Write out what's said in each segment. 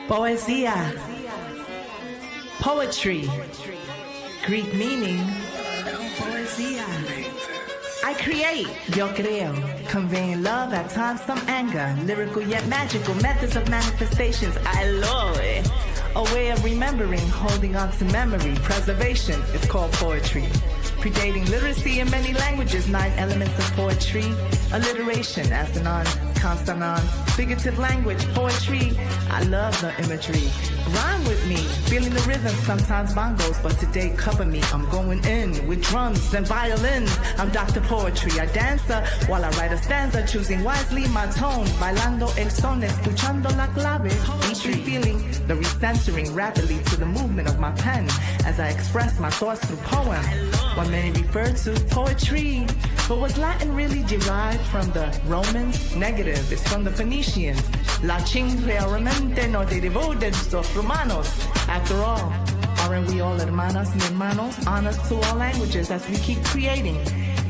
Poesía. Poetry. Greek meaning poesía. I create, yo creo, conveying love, at times some anger, lyrical yet magical methods of manifestations. I love it. A way of remembering, holding on to memory, preservation is called poetry. Predating literacy in many languages, 9 elements of poetry, alliteration, assonance, consonance, figurative language, poetry. I love the imagery. Rhyme with me, feeling the rhythm, sometimes bongos, but today cover me. I'm going in with drums and violins. I'm Dr. Poetry. I dancer while I write a stanza, choosing wisely my tone, bailando el son, escuchando la clave. Poetry, feeling the recentering rapidly to the movement of my pen as I express my thoughts through poem. What many refer to poetry, but was Latin really derived from the Romans? Negative, it's from the Phoenicians. Latin realmente no derivó de los romanos. After all, aren't we all hermanas and hermanos? Honors to all languages as we keep creating.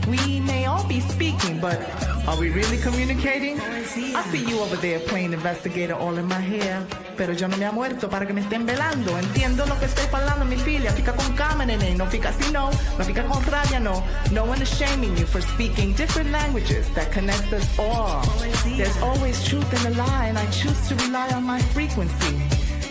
We may all be speaking, but are we really communicating? I see you over there playing investigator all in my hair, pero yo no me ha muerto para que me estén velando. Entiendo lo que estoy falando, mi filia. Fica con calma, nene. No fica así, no. No fica con rabia, no. No one is shaming you for speaking different languages that connect us all. There's always truth in the lie, and I choose to rely on my frequency.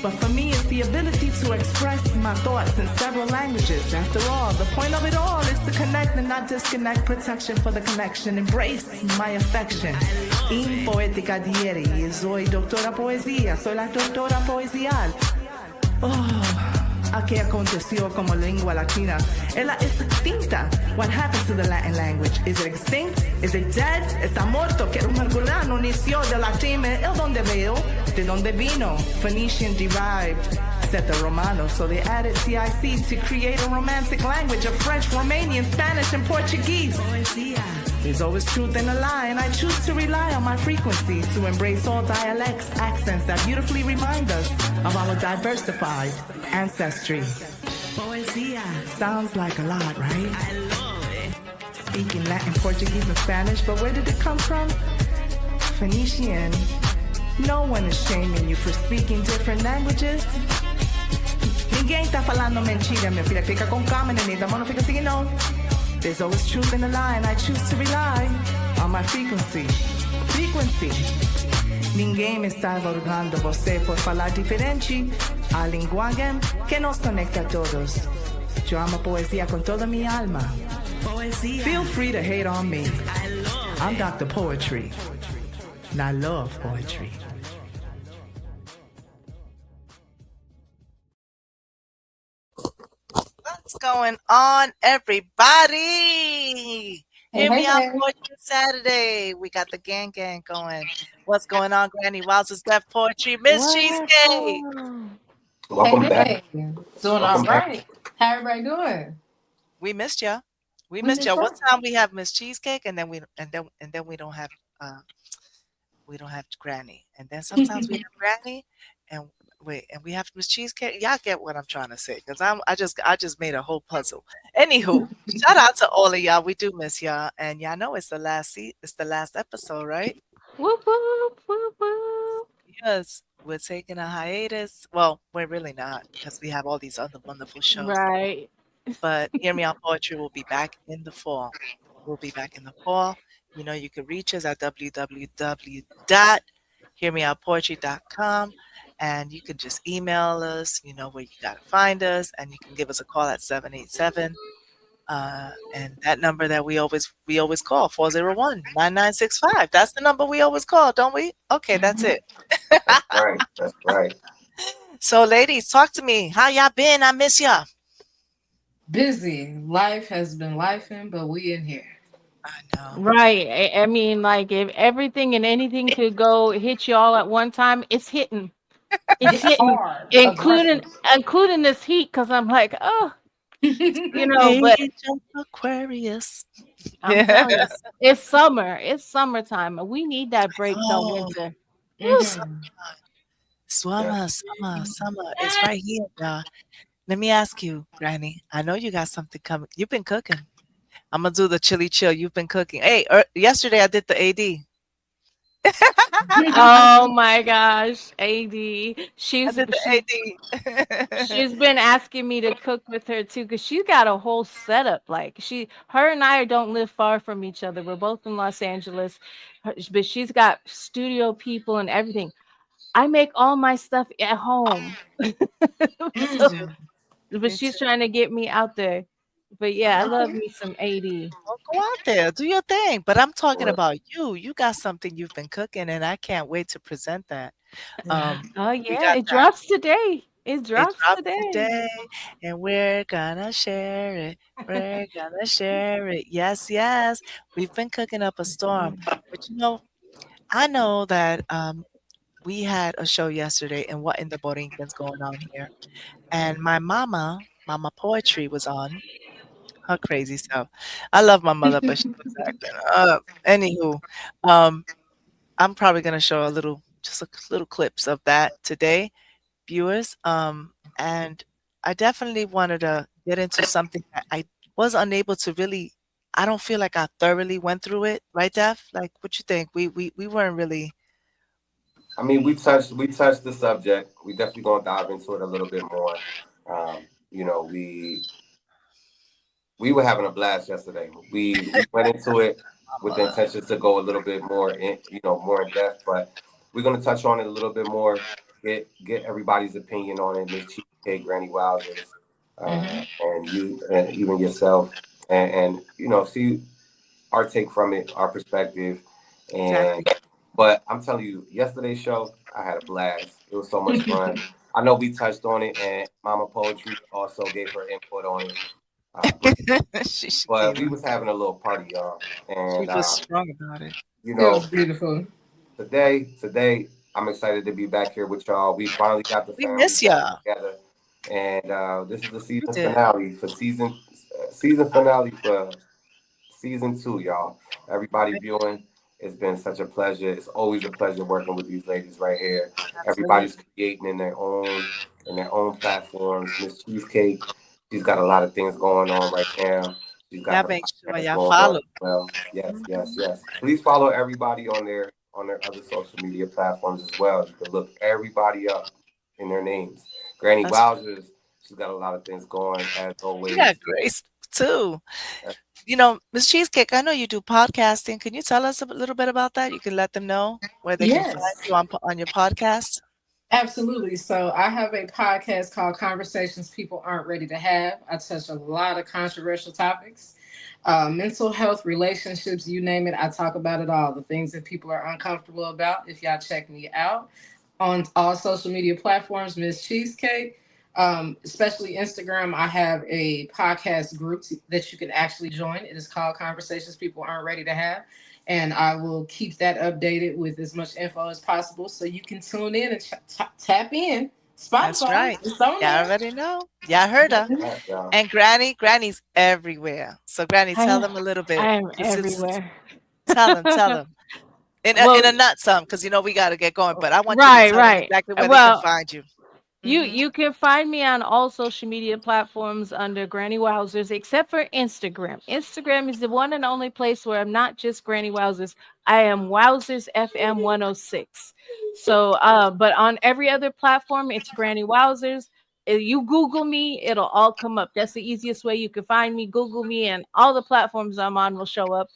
But for me, it's the ability to express my thoughts in several languages. After all, the point of it all is to connect and not disconnect. Protection for the connection. Embrace my affection. In poética dieri, soy doctora poesía, soy la doctora poesial. ¿A qué aconteció como lengua latina? Ella es extinta. What happened to the Latin language? Is it extinct? Is it dead? Está muerto. Que un mergulano inició de latín. ¿El dónde veo? ¿De dónde vino? Phoenician derived, said the Romanos. So they added CIC to create a romantic language of French, Romanian, Spanish, and Portuguese. Poesía. There's always truth in a lie, and I choose to rely on my frequency to embrace all dialects, accents that beautifully remind us of our diversified ancestry. Poesía. Sounds like a lot, right? I love it. Speaking Latin, Portuguese, and Spanish, but where did it come from? Phoenician. No one is shaming you for speaking different languages. Ninguém tá falando mentira, minha filha. Fica com calma, neném. Da mão não fica assim, não. There's always truth in the lie, and I choose to rely on my frequency. Frequency. Ninguém me está avergonhando você por falar diferente. A linguagem que nos conecta a todos. Yo amo poesía con toda mi alma. Poesía. Feel free to hate on me. I'm Dr. Poetry, and I love poetry. What's going on, everybody? Hear me out for Saturday. We got the gang going. What's going on, Granny WOWZERS Deaf Poetry? Miss CHEEZCAKE. Welcome back. Doing all right. How everybody doing? We missed ya. We missed ya. One time we have Miss CHEEZCAKE, and then we don't have Granny, and then sometimes we have Granny, and we have Miss CHEEZCAKE. Y'all get what I'm trying to say, because I just made a whole puzzle. Anywho, shout out to all of y'all. We do miss y'all, and y'all know it's the last episode, right? Whoop, whoop, whoop, whoop. Yes, we're taking a hiatus. Well, we're really not, because we have all these other wonderful shows. Right. But Hear Me Out Poetry will be back in the fall. We'll be back in the fall. You know, you can reach us at www.hearmeoutpoetry.com, and you can just email us, you know, where you got to find us, and you can give us a call at 787. And that number that we always call, 401-9965. That's the number we always call, don't we? Okay, that's it. That's right. So, ladies, talk to me. How y'all been? I miss y'all. Busy. Life has been lifing, but we in here. I know. Right. I mean, like, if everything and anything could go hit you all at one time, it's hitting. It's hitting, Hard. including this heat, because I'm like, oh, you know, but Aquarius. I'm telling you, it's summer. It's summertime. And we need that break from winter. Summer. It's right here, y'all. Let me ask you, Granny. I know you got something coming. You've been cooking. I'm going to do the chili chill. You've been cooking. Hey, yesterday I did the AD. Oh my gosh, AD. I did the She's AD. been asking me to cook with her too, cause she got a whole setup. Like her and I don't live far from each other. We're both in Los Angeles, but she's got studio people and everything. I make all my stuff at home, Me so too. Mm. but Me she's too. trying to get me out there. But yeah, I love Okay. me some AD. Well, go out there, do your thing. But I'm talking Or about you. You got something you've been cooking, and I can't wait to present that. Yeah. Oh We yeah, got it that. drops today. It It drops drops today. today, and we're gonna share it. We're gonna share it. Yes, yes. We've been cooking up a storm. But I know that we had a show yesterday and what in the Borinquen's going on here. And my Mama Poetry was on her crazy self. I love my mother, but she was acting up. Anywho, um, I'm probably gonna show a little, just a little clips of that today, viewers. And I definitely wanted to get into something that I was unable to really. I don't feel like I thoroughly went through it, right, Def? Like, what you think? We weren't really. I mean, we touched the subject. We definitely gonna dive into it a little bit more. You know, we were having a blast yesterday. We went into it with the intentions to go a little bit more in, more in depth, but we're gonna touch on it a little bit more. Get everybody's opinion on it, Miss Cheesecake, Granny Wowzers, Hmm. and you, and even yourself, and see our take from it, our perspective, and Exactly. but I'm telling you, yesterday's show, I had a blast. It was so much fun. I know we touched on it, and Mama Poetry also gave her input on it. Uh, She but gave we her. was having a little party, y'all, She and was strong about it. you It was know, beautiful. today, I'm excited to be back here with y'all. We finally got the We family miss back y'all. together, and this is the We season did. finale for season finale for season 2, y'all. Everybody viewing, it's been such a pleasure. It's always a pleasure working with these ladies right here. Absolutely. Everybody's creating in their own platforms. Miss Cheesecake, she's got a lot of things going on right now. She's got Y'all her make sure podcast y'all going on follow. as well. Yes, yes, Mhm. yes. Please follow everybody on their other social media platforms as well. You can look everybody up in their names. Granny That's Wowzers, she's got a lot of things going as we got always. Grace too. Miss Cheesecake, I know you do podcasting. Can you tell us a little bit about that? You can let them know where they can find Yes. you on your podcast. Absolutely. So I have a podcast called Conversations People Aren't Ready to Have. I touch a lot of controversial topics, mental health, relationships, you name it. I talk about it all. The things that people are uncomfortable about. If y'all check me out on all social media platforms, Miss Cheesecake, especially Instagram, I have a podcast group that you can actually join. It is called Conversations People Aren't Ready to Have, and I will keep that updated with as much info as possible so you can tune in and tap in. That's Spotify, right. it's on Y'all there. already know. Y'all heard her. All right, y'all. And Granny's everywhere. So Granny, tell I them a little bit. I am Just everywhere. tell them. In a Well, nutshell, because we got to get going. But I want you to right, tell them right. exactly where they can Well, find you. you Hmm. you can find me on all social media platforms under Granny Wowzers, except for Instagram. Instagram is the one and only place where I'm not just Granny Wowzers. I am Wowzers FM 106. So, but on every other platform, it's Granny Wowzers. If you Google me, it'll all come up. That's the easiest way you can find me. Google me, and all the platforms I'm on will show up.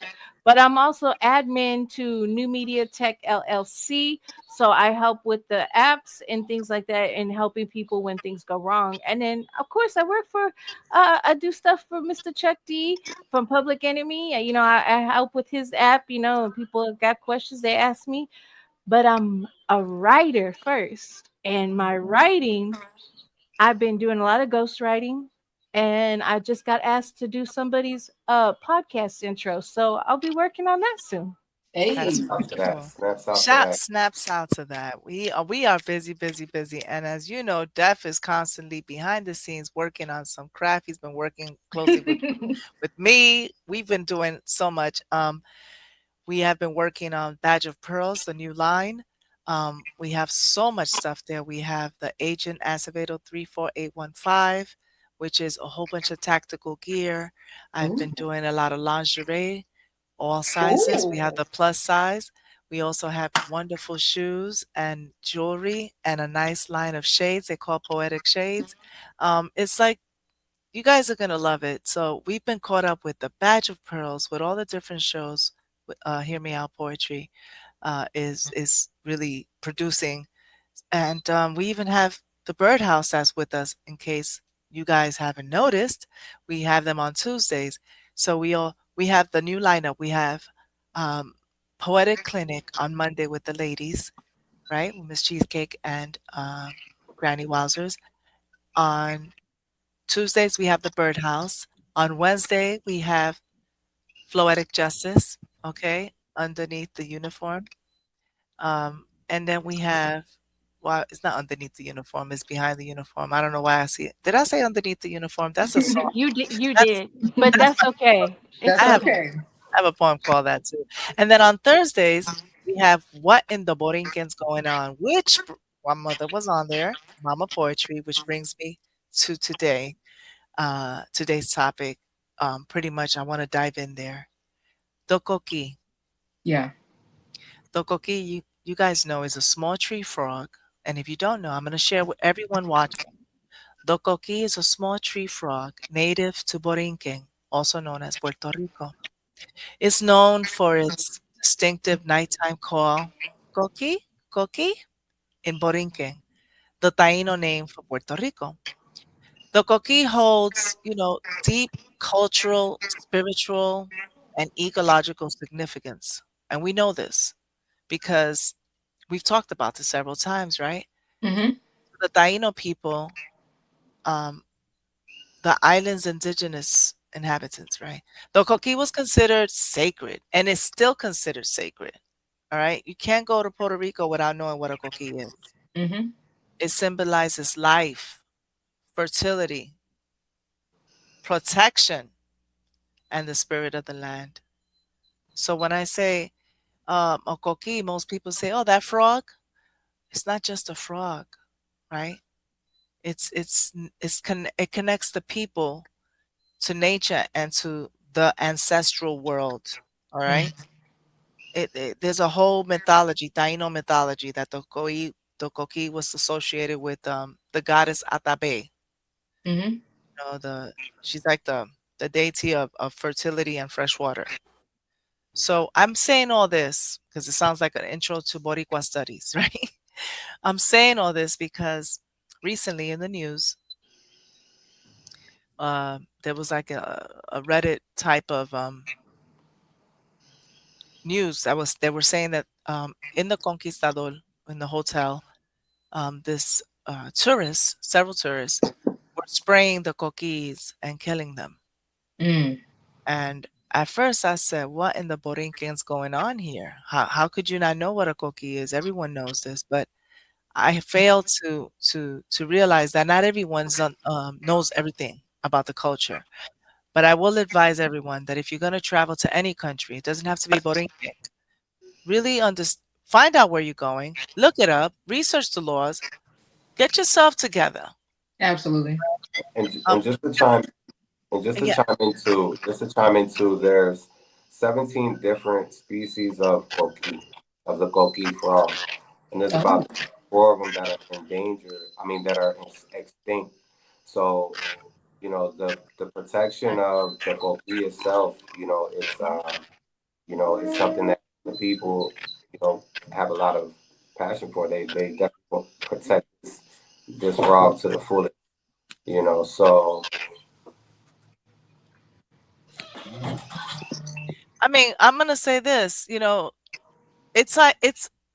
But I'm also admin to New Media Tech LLC, so I help with the apps and things like that and helping people when things go wrong. And then, of course, I work for, I do stuff for Mr. Chuck D from Public Enemy. I help with his app, and people have got questions, they ask me. But I'm a writer first. And my writing, I've been doing a lot of ghostwriting. And I just got asked to do somebody's podcast intro. So I'll be working on that soon. That's Hey. Out to that. wonderful. Snaps out to Shout that. snaps out to that. We are busy, busy, busy. And as you know, Def is constantly behind the scenes working on some craft. He's been working closely with me. We've been doing so much. We have been working on Badge of Pearls, the new line. We have so much stuff there. We have the Agent Acevedo 34815, which is a whole bunch of tactical gear. I've Ooh. been doing a lot of lingerie, all sizes. We have Ooh. the plus size. We also have wonderful shoes and jewelry and a nice line of shades. They call poetic shades. It's like you guys are gonna love it. So we've been caught up with the Badge of Pearls with all the different shows. Hear Me Out Poetry is really producing, and we even have the Birdhouse that's with us. In case you guys haven't noticed, we have them on Tuesdays. So we have the new lineup. We have um, Poetic Clinic on Monday with the ladies, right? With Miss Cheesecake and Granny Wowzers. On Tuesdays, we have the Birdhouse. On Wednesday, we have Floetic Justice, okay, underneath the uniform. And then we have, well, it's not underneath the uniform, it's behind the uniform. I don't know why I see it. Did I say underneath the uniform? That's a song. You That's did, but that's that's okay. It's I That's have a okay. okay. I have a poem called that too. And then on Thursdays, we have What in the Borinquen's Going On, which my mother was on there, Mama Poetry, which brings me to today. Today's topic. Pretty much I want to dive in there. Dokoki. Yeah. Dokoki, you guys know, is a small tree frog. And if you don't know, I'm going to share with everyone watching. Dokoki is a small tree frog native to Borinquen, also known as Puerto Rico. It's known for its distinctive nighttime call, coqui, coqui, in Borinquen, the Taino name for Puerto Rico. The coqui holds, deep cultural, spiritual, and ecological significance. And we know this because we've talked about this several times, right? Mm-hmm. The Taino people, um, the island's indigenous inhabitants, right? The coqui was considered sacred and is still considered sacred. All right. You can't go to Puerto Rico without knowing what a coqui is. Mm-hmm. It symbolizes life, fertility, protection, and the spirit of the land. So when I say a coqui, most people say, "Oh, that frog." It's not just a frog, right? It connects the people to nature and to the ancestral world. All right. There's a whole mythology, Taino mythology, that the coqui was associated with the goddess Atabe. Mm-hmm. She's like the deity of fertility and fresh water. So I'm saying all this because it sounds like an intro to Boricua studies, right? I'm saying all this because recently in the news, there was like a Reddit type of news that was they were saying that in the Conquistador, in the hotel, this several tourists, were spraying the coquis and killing them. Mm. And at first I said, what in the Borinquen's going on here? How could you not know what a coqui is? Everyone knows this, but I failed to realize that not everyone knows everything about the culture. But I will advise everyone that if you're going to travel to any country, it doesn't have to be Borinquen. Really find out where you're going, look it up, research the laws, get yourself together. Absolutely. And Um, just to chime and just to yeah. chime into, there's 17 different species of the coqui frog, and there's Oh. about four of them that are endangered. I mean, that are extinct. So, the protection of the coqui itself, it's something that the people, have a lot of passion for. They definitely want to protect this frog to the fullest. So I mean, I'm going to say this, it's like,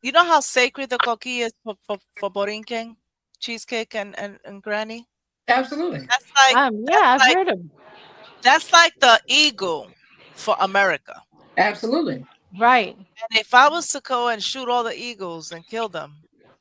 you know how sacred the coqui is for Borinquen, cheesecake and granny? Absolutely. That's like, Yeah, that's I've like, heard of. that's like the eagle for America. Absolutely. Right. And if I was to go and shoot all the eagles and kill them,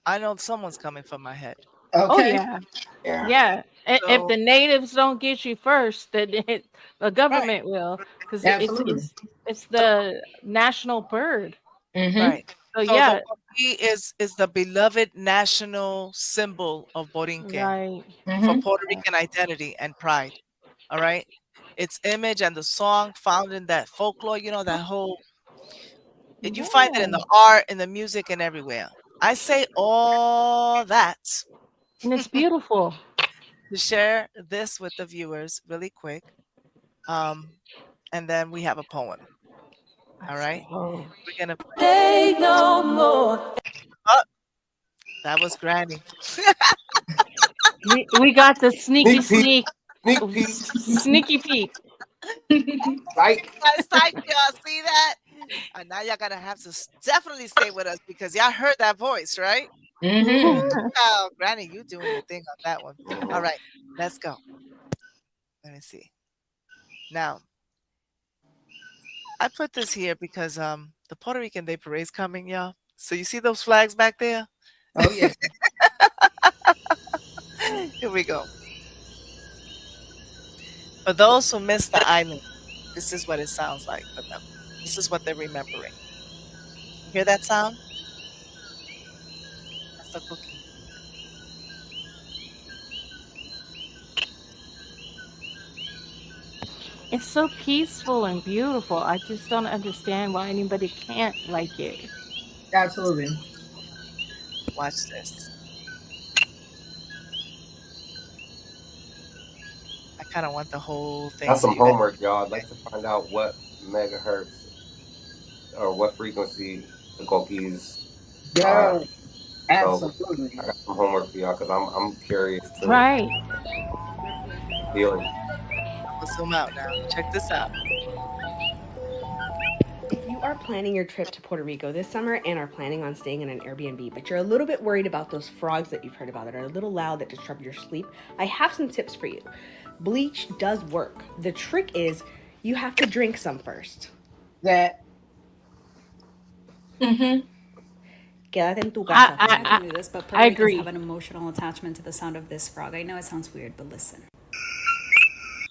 I know someone's coming for my head. Oh Okay. yeah. yeah, Yeah. If So, the natives don't get you first, then the right, government will, because Absolutely. it's the the national bird. Mm-hmm. right. So So the yeah. coqui is the beloved national symbol of Borinquen Right. for Mm-hmm. Puerto Rican identity and pride. All right. Its image and the song found in that folklore, that whole And you find it in the art, in the music, and everywhere. I say all that And it's beautiful. to share this with the viewers really quick. And then we have a poem. All right. Oh. We're gonna They no more. oh, that was Granny. We got the sneaky Sneak peek, sneak, sneak peek, sneaky peek. right? Guys, psych, y'all see that? And now y'all gotta have to definitely stay with us because y'all heard that voice, right? Mm-hmm. Oh, Granny, you doing your thing on that one. All right, let's go. Let me see. Now, I put this here because the Puerto Rican Day Parade's coming, y'all. So you see those flags back there? Oh yeah. Here we go. For those who missed the island, this is what it sounds like for them. This is what they're remembering. You hear that sound? That's the cookie. It's so peaceful and beautiful. I just don't understand why anybody can't like it. Absolutely. Watch this. I kind of want the whole thing. That's so some you guys- homework, y'all. I'd like to find out what megahertz or what frequency the coquis are. Yeah. Absolutely. I got some homework for y'all because I'm curious too. Right. Feeling. We'll zoom out now. Check this out. If you are planning your trip to Puerto Rico this summer and are planning on staying in an Airbnb, but you're a little bit worried about those frogs that you've heard about that are a little loud that disrupt your sleep, I have some tips for you. Bleach does work. The trick is you have to drink some first. That. Quédate en tu casa. I knew this, but I Puerto Ricans agree. have an emotional attachment to the sound of this frog. I know it sounds weird, but listen.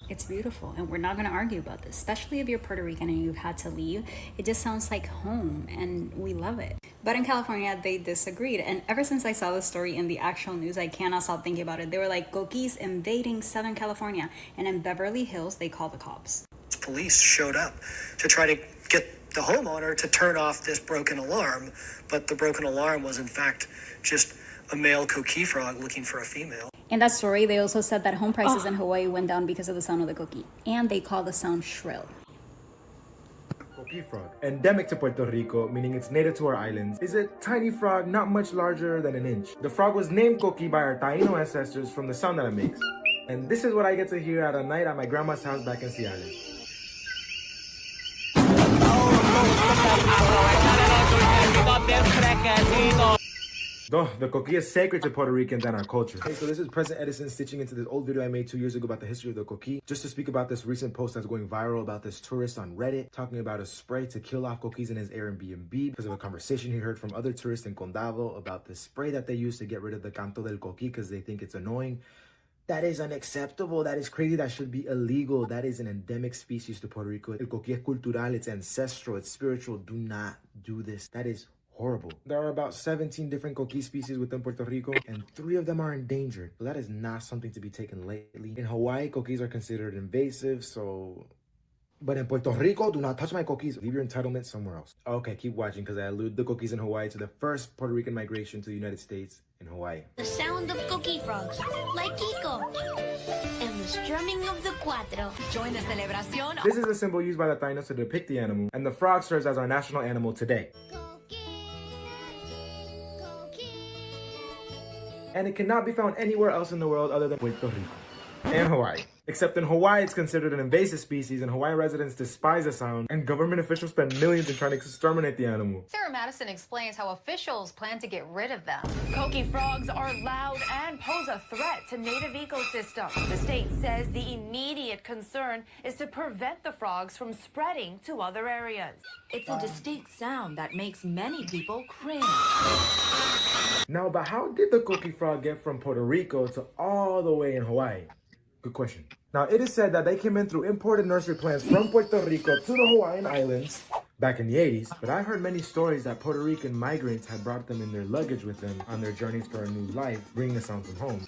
It's beautiful, and we're not going to argue about this, especially if you're Puerto Rican and you've had to leave. It just sounds like home, and we love it. But in California, they disagreed, and ever since I saw the story in the actual news, I cannot stop thinking about it. They were like, coquis invading Southern California, and in Beverly Hills, they called the cops. Police showed up to try to get the homeowner to turn off this broken alarm, but the broken alarm was in fact just a male coquille frog looking for a female. In that story, they also said that home prices in Hawaii went down because of the sound of the coquille, and they call the sound shrill. Coqui frog, endemic to Puerto Rico, meaning it's native to our islands, is a tiny frog not much larger than an inch. The frog was named Coqui by our Taino ancestors from the sound that it makes. And this is what I get to hear at a night at my grandma's house back in Seattle. The coquille is sacred to Puerto Ricans and our culture. Okay, so this is President Edison stitching into this old video I made 2 years ago about the history of the coquille, just to speak about this recent post that's going viral about this tourist on Reddit talking about a spray to kill off coquilles in his Airbnb because of a conversation he heard from other tourists in Condado about the spray that they use to get rid of the canto del coquille because they think it's annoying. That is unacceptable. That is crazy. That should be illegal. That is an endemic species to Puerto Rico. El coquille es cultural. It's ancestral. It's spiritual. Do not do this. That is horrible. There are about 17 different coquille species within Puerto Rico, and 3 of them are endangered. So that is not something to be taken lightly. In Hawaii, coquilles are considered invasive, but in Puerto Rico, do not touch my coquilles. Leave your entitlement somewhere else. Okay, keep watching because I allude the coquilles in Hawaii to the first Puerto Rican migration to the United States in Hawaii. The sound of coquille frogs, like Kiko, and the strumming of the cuatro. Join the celebración. This is a symbol used by the Tainos to depict the animal, and the frog serves as our national animal today. And it cannot be found anywhere else in the world other than Puerto Rico and Hawaii. Except in Hawaii, it's considered an invasive species, and Hawaiian residents despise the sound, and government officials spend millions in trying to exterminate the animal. Sarah Madison explains how officials plan to get rid of them. Coqui frogs are loud and pose a threat to native ecosystems. The state says the immediate concern is to prevent the frogs from spreading to other areas. It's a distinct sound that makes many people cringe. Now, but how did the coqui frog get from Puerto Rico to all the way in Hawaii? Good question. Now, it is said that they came in through imported nursery plants from Puerto Rico to the Hawaiian Islands back in the 80s, but I've heard many stories that Puerto Rican migrants had brought them in their luggage with them on their journeys for a new life, bringing the sound from home.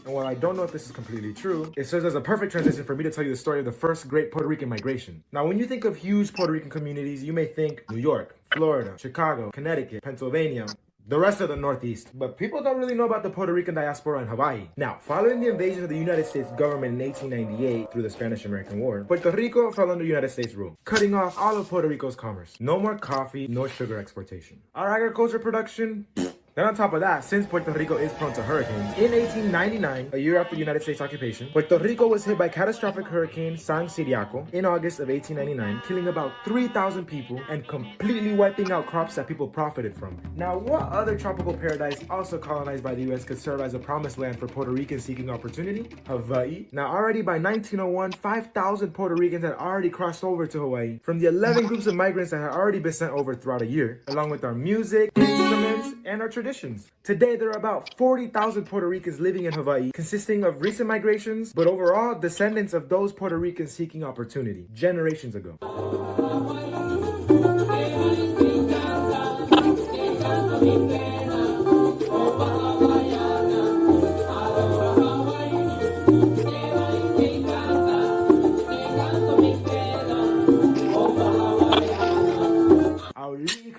And while I don't know if this is completely true, it serves as a perfect transition for me to tell you the story of the first great Puerto Rican migration. Now, when you think of huge Puerto Rican communities, you may think New York, Florida, Chicago, Connecticut, Pennsylvania, the rest of the Northeast. But people don't really know about the Puerto Rican diaspora in Hawaii. Now, following the invasion of the United States government in 1898 through the Spanish-American War, Puerto Rico fell under United States rule, cutting off all of Puerto Rico's commerce. No more coffee, no sugar exportation. Our agriculture production? Then on top of that, since Puerto Rico is prone to hurricanes, in 1899, a year after United States occupation, Puerto Rico was hit by catastrophic hurricane San Ciriaco in August of 1899, killing about 3,000 people and completely wiping out crops that people profited from. Now, what other tropical paradise also colonized by the US could serve as a promised land for Puerto Ricans seeking opportunity? Hawaii. Now, already by 1901, 5,000 Puerto Ricans had already crossed over to Hawaii from the 11 groups of migrants that had already been sent over throughout a year, along with our music, instruments, and our traditions. Today, there are about 40,000 Puerto Ricans living in Hawaii, consisting of recent migrations, but overall, descendants of those Puerto Ricans seeking opportunity generations ago.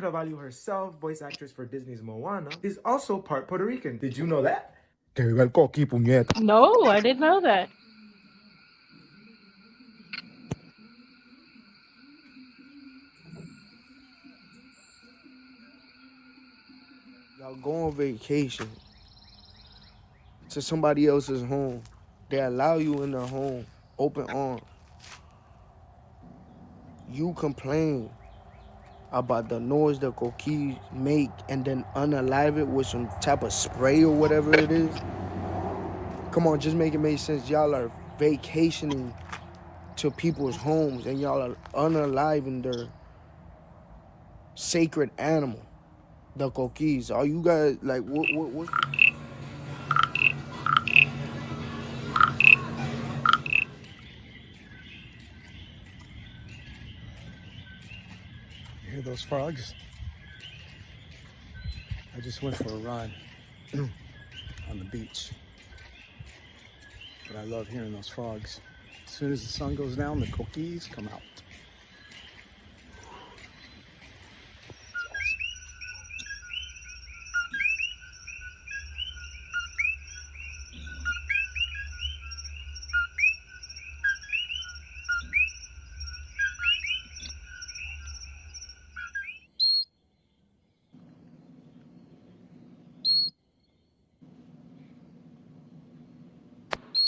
Carvalho herself, voice actress for Disney's Moana, is also part Puerto Rican. Did you know that? No, I didn't know that. Y'all go on vacation to somebody else's home. They allow you in their home, open arms. You complain about the noise the coquis make and then unalive it with some type of spray or whatever it is. Come on, just make it make sense. Y'all are vacationing to people's homes and y'all are unaliving their sacred animal, the coquis. Are you guys like what? Hear those frogs? I just went for a run on the beach. But I love hearing those frogs. As soon as the sun goes down, the coquis come out.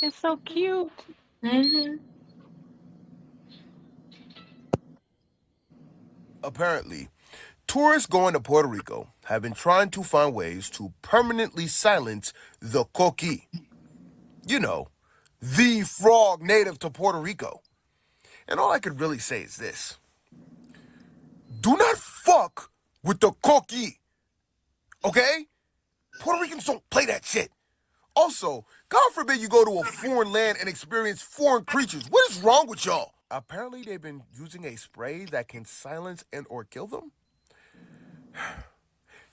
It's so cute. Mm-hmm. Apparently, tourists going to Puerto Rico have been trying to find ways to permanently silence the coqui. You know, the frog native to Puerto Rico. And all I could really say is this. Do not fuck with the coqui. Okay? Puerto Ricans don't play that shit. Also, God forbid you go to a foreign land and experience foreign creatures. What is wrong with y'all? Apparently, they've been using a spray that can silence and or kill them.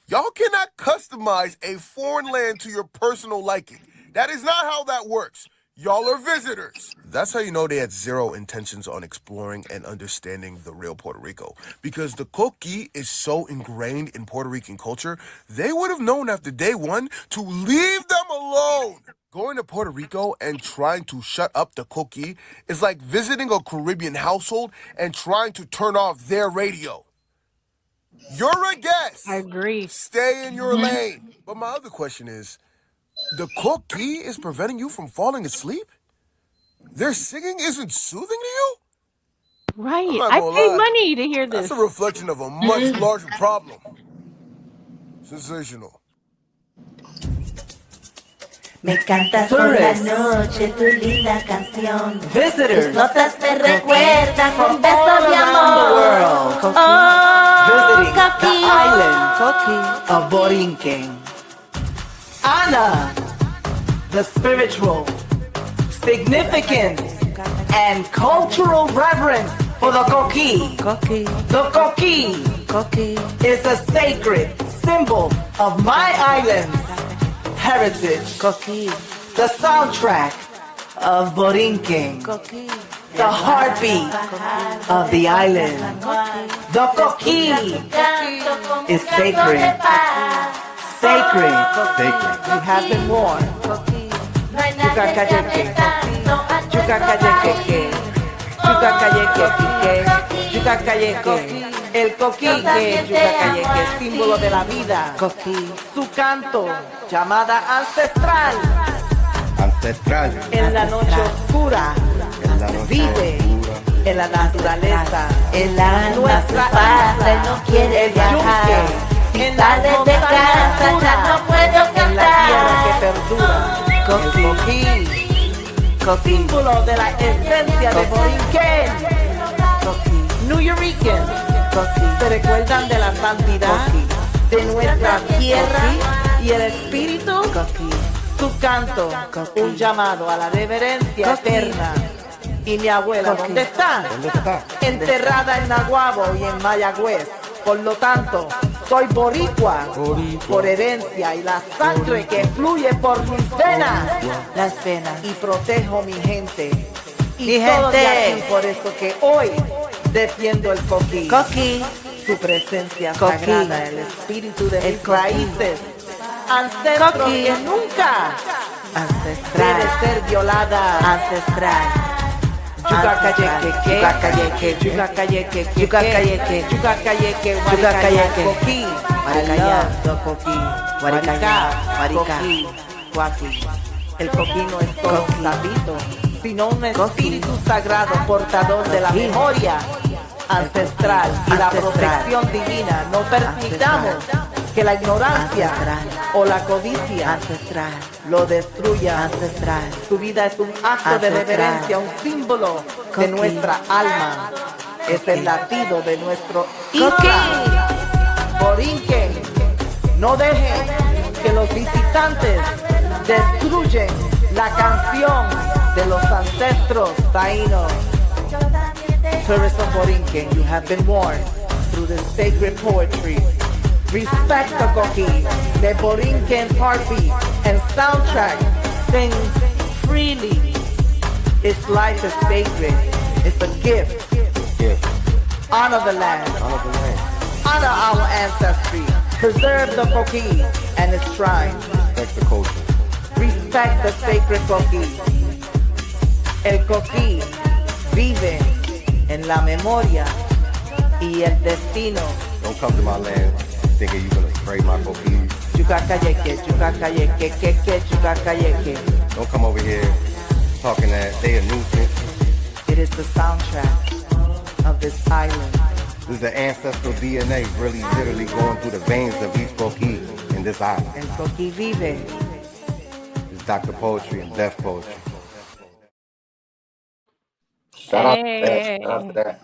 Y'all cannot customize a foreign land to your personal liking. That is not how that works. Y'all are visitors. That's how you know they had zero intentions on exploring and understanding the real Puerto Rico. Because the coqui is so ingrained in Puerto Rican culture, they would have known after day one to leave them alone. Going to Puerto Rico and trying to shut up the coqui is like visiting a Caribbean household and trying to turn off their radio. You're a guest. I agree. Stay in your lane. But my other question is, the coqui is preventing you from falling asleep? Their singing isn't soothing to you? Right. I pay money to hear this. That's a reflection of a much larger problem. Sensational. Me cantas por la noche tu linda canción. Visitors. Tus notas me recuerdan con besos de amor. Visiting the island of Borinquen. Honor the spiritual significance and cultural reverence for the coqui. The coqui is a sacred symbol of my island's heritage. the soundtrack of Borinquen, the heartbeat of the island. The coquí is sacred. Sacred. You have been warned. Yucacayeque. Yucacayeque. Yucacayeque. Yucacayeque. El coquí que es Yucacayeque, símbolo de la vida. Su canto, llamada ancestral. En la noche oscura, vive en la naturaleza, en nuestra isla, no quiere viajar. Si sales de casa ya no puedo cantar. En la tierra que perdura, coquí, símbolo de la esencia de Borinquen. New Yorkers se recuerdan de la santidad de nuestra tierra y el espíritu. Su canto, un llamado a la reverencia eterna. Y mi abuela, ¿dónde está? Enterrada en Naguabo y en Mayagüez. Por lo tanto, soy boricua por herencia y la sangre que fluye por mis venas. Las venas. Y protejo mi gente. Y todos de aquí, por eso que hoy defiendo el coquí. Su presencia sagrada, el espíritu de mis raíces. Ancestros que nunca debe ser violada. Ancestral. Yucacayeque, yucacayeque, yucacayeque, yucacayeque, yucacayeque, yucacayeque, coquí, maricaya, coquí, maricá, coquí, cuaqui. El coquí no es solo un sapito, sino un espíritu sagrado portador de la memoria ancestral y la protección divina. No permitamos que la ignorancia o la codicia lo destruya. Su vida es un acto de reverencia, un símbolo de nuestra alma. Es el latido de nuestro isla. Borinquen, no dejen que los visitantes destruyen la canción de los ancestros taínos. Tourists of Borinquen, you have been warned through the sacred poetry. Respect the coquí, the Borinquen heartbeat and soundtrack. Sing freely. Its life is sacred. It's a gift. Honor the land. Honor our ancestry. Preserve the coquí and its shrine. Respect the culture. Respect the sacred coquí. El coquí vive en la memoria y el destino. Don't come to my land thinking you're gonna spray my coquis. Yucacayeque, yucacayeque, keke, yucacayeque. Don't come over here talking that they a nuisance. It is the soundtrack of this island. This is the ancestral DNA really literally going through the veins of each coquis in this island. El coquí vive. It's Dr. Poetry and Deaf Poetry. Shout out to that.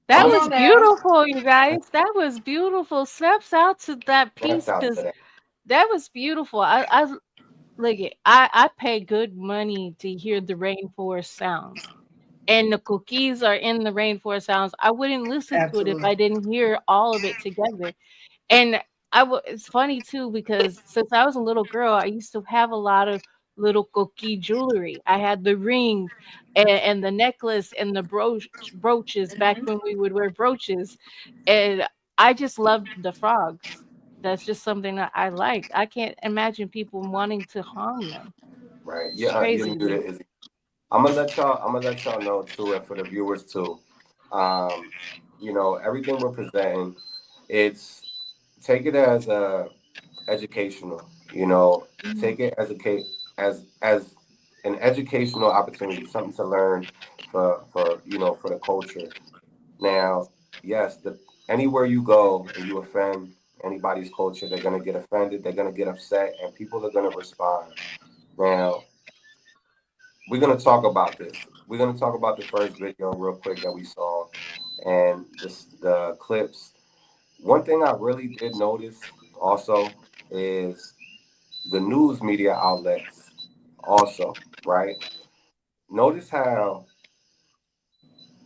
That was beautiful, you guys. That was beautiful. Snaps out to that piece because that was beautiful. I look it. I pay good money to hear the rainforest sounds, and the cookies are in the rainforest sounds. I wouldn't listen to it if I didn't hear all of it together. And it's funny too because since I was a little girl, I used to have a lot of little cookie jewelry. I had the ring and the necklace and the brooches back when we would wear brooches, and I just loved the frogs. That's just something that I liked. I can't imagine people wanting to harm them. Right. It's Yeah, crazy. you're muted, Izzy. I'm gonna let y'all know too, and for the viewers too. You know, everything we're presenting, it's take it as educational. You know, take it as as an educational opportunity, something to learn for you know for the culture. Now, yes, anywhere you go and you offend anybody's culture, they're gonna get offended, they're gonna get upset, and people are gonna respond. Now, we're gonna talk about this. We're gonna talk about the first video real quick that we saw, and the clips. One thing I really did notice also is the news media outlets also, right? Notice how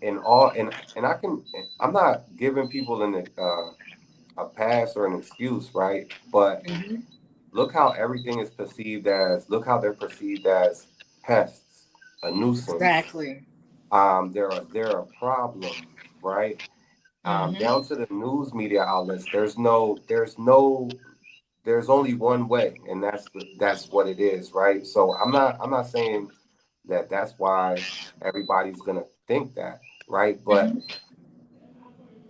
in all and I'm not giving people a pass or an excuse, right? But look how everything is perceived as. Look how they're perceived as pests, a nuisance. Exactly. They're a problem, right? Mm-hmm. Down to the news media outlets. There's only one way, and that's what it is, right? So I'm not saying that that's why everybody's gonna think that, right? But Mm-hmm.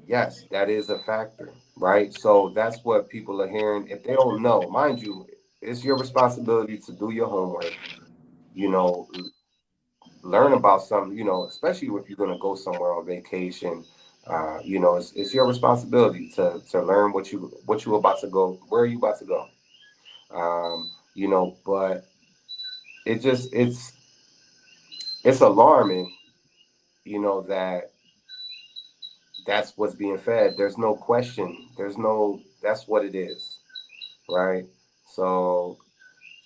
yes, that is a factor, right? So that's what people are hearing. If they don't know, mind you, it's your responsibility to do your homework. You know, learn about something. You know, especially if you're gonna go somewhere on vacation. It's your responsibility to learn what you about to go, where you about to go. But it just it's alarming, that that's what's being fed. There's no question. That's what it is, right? So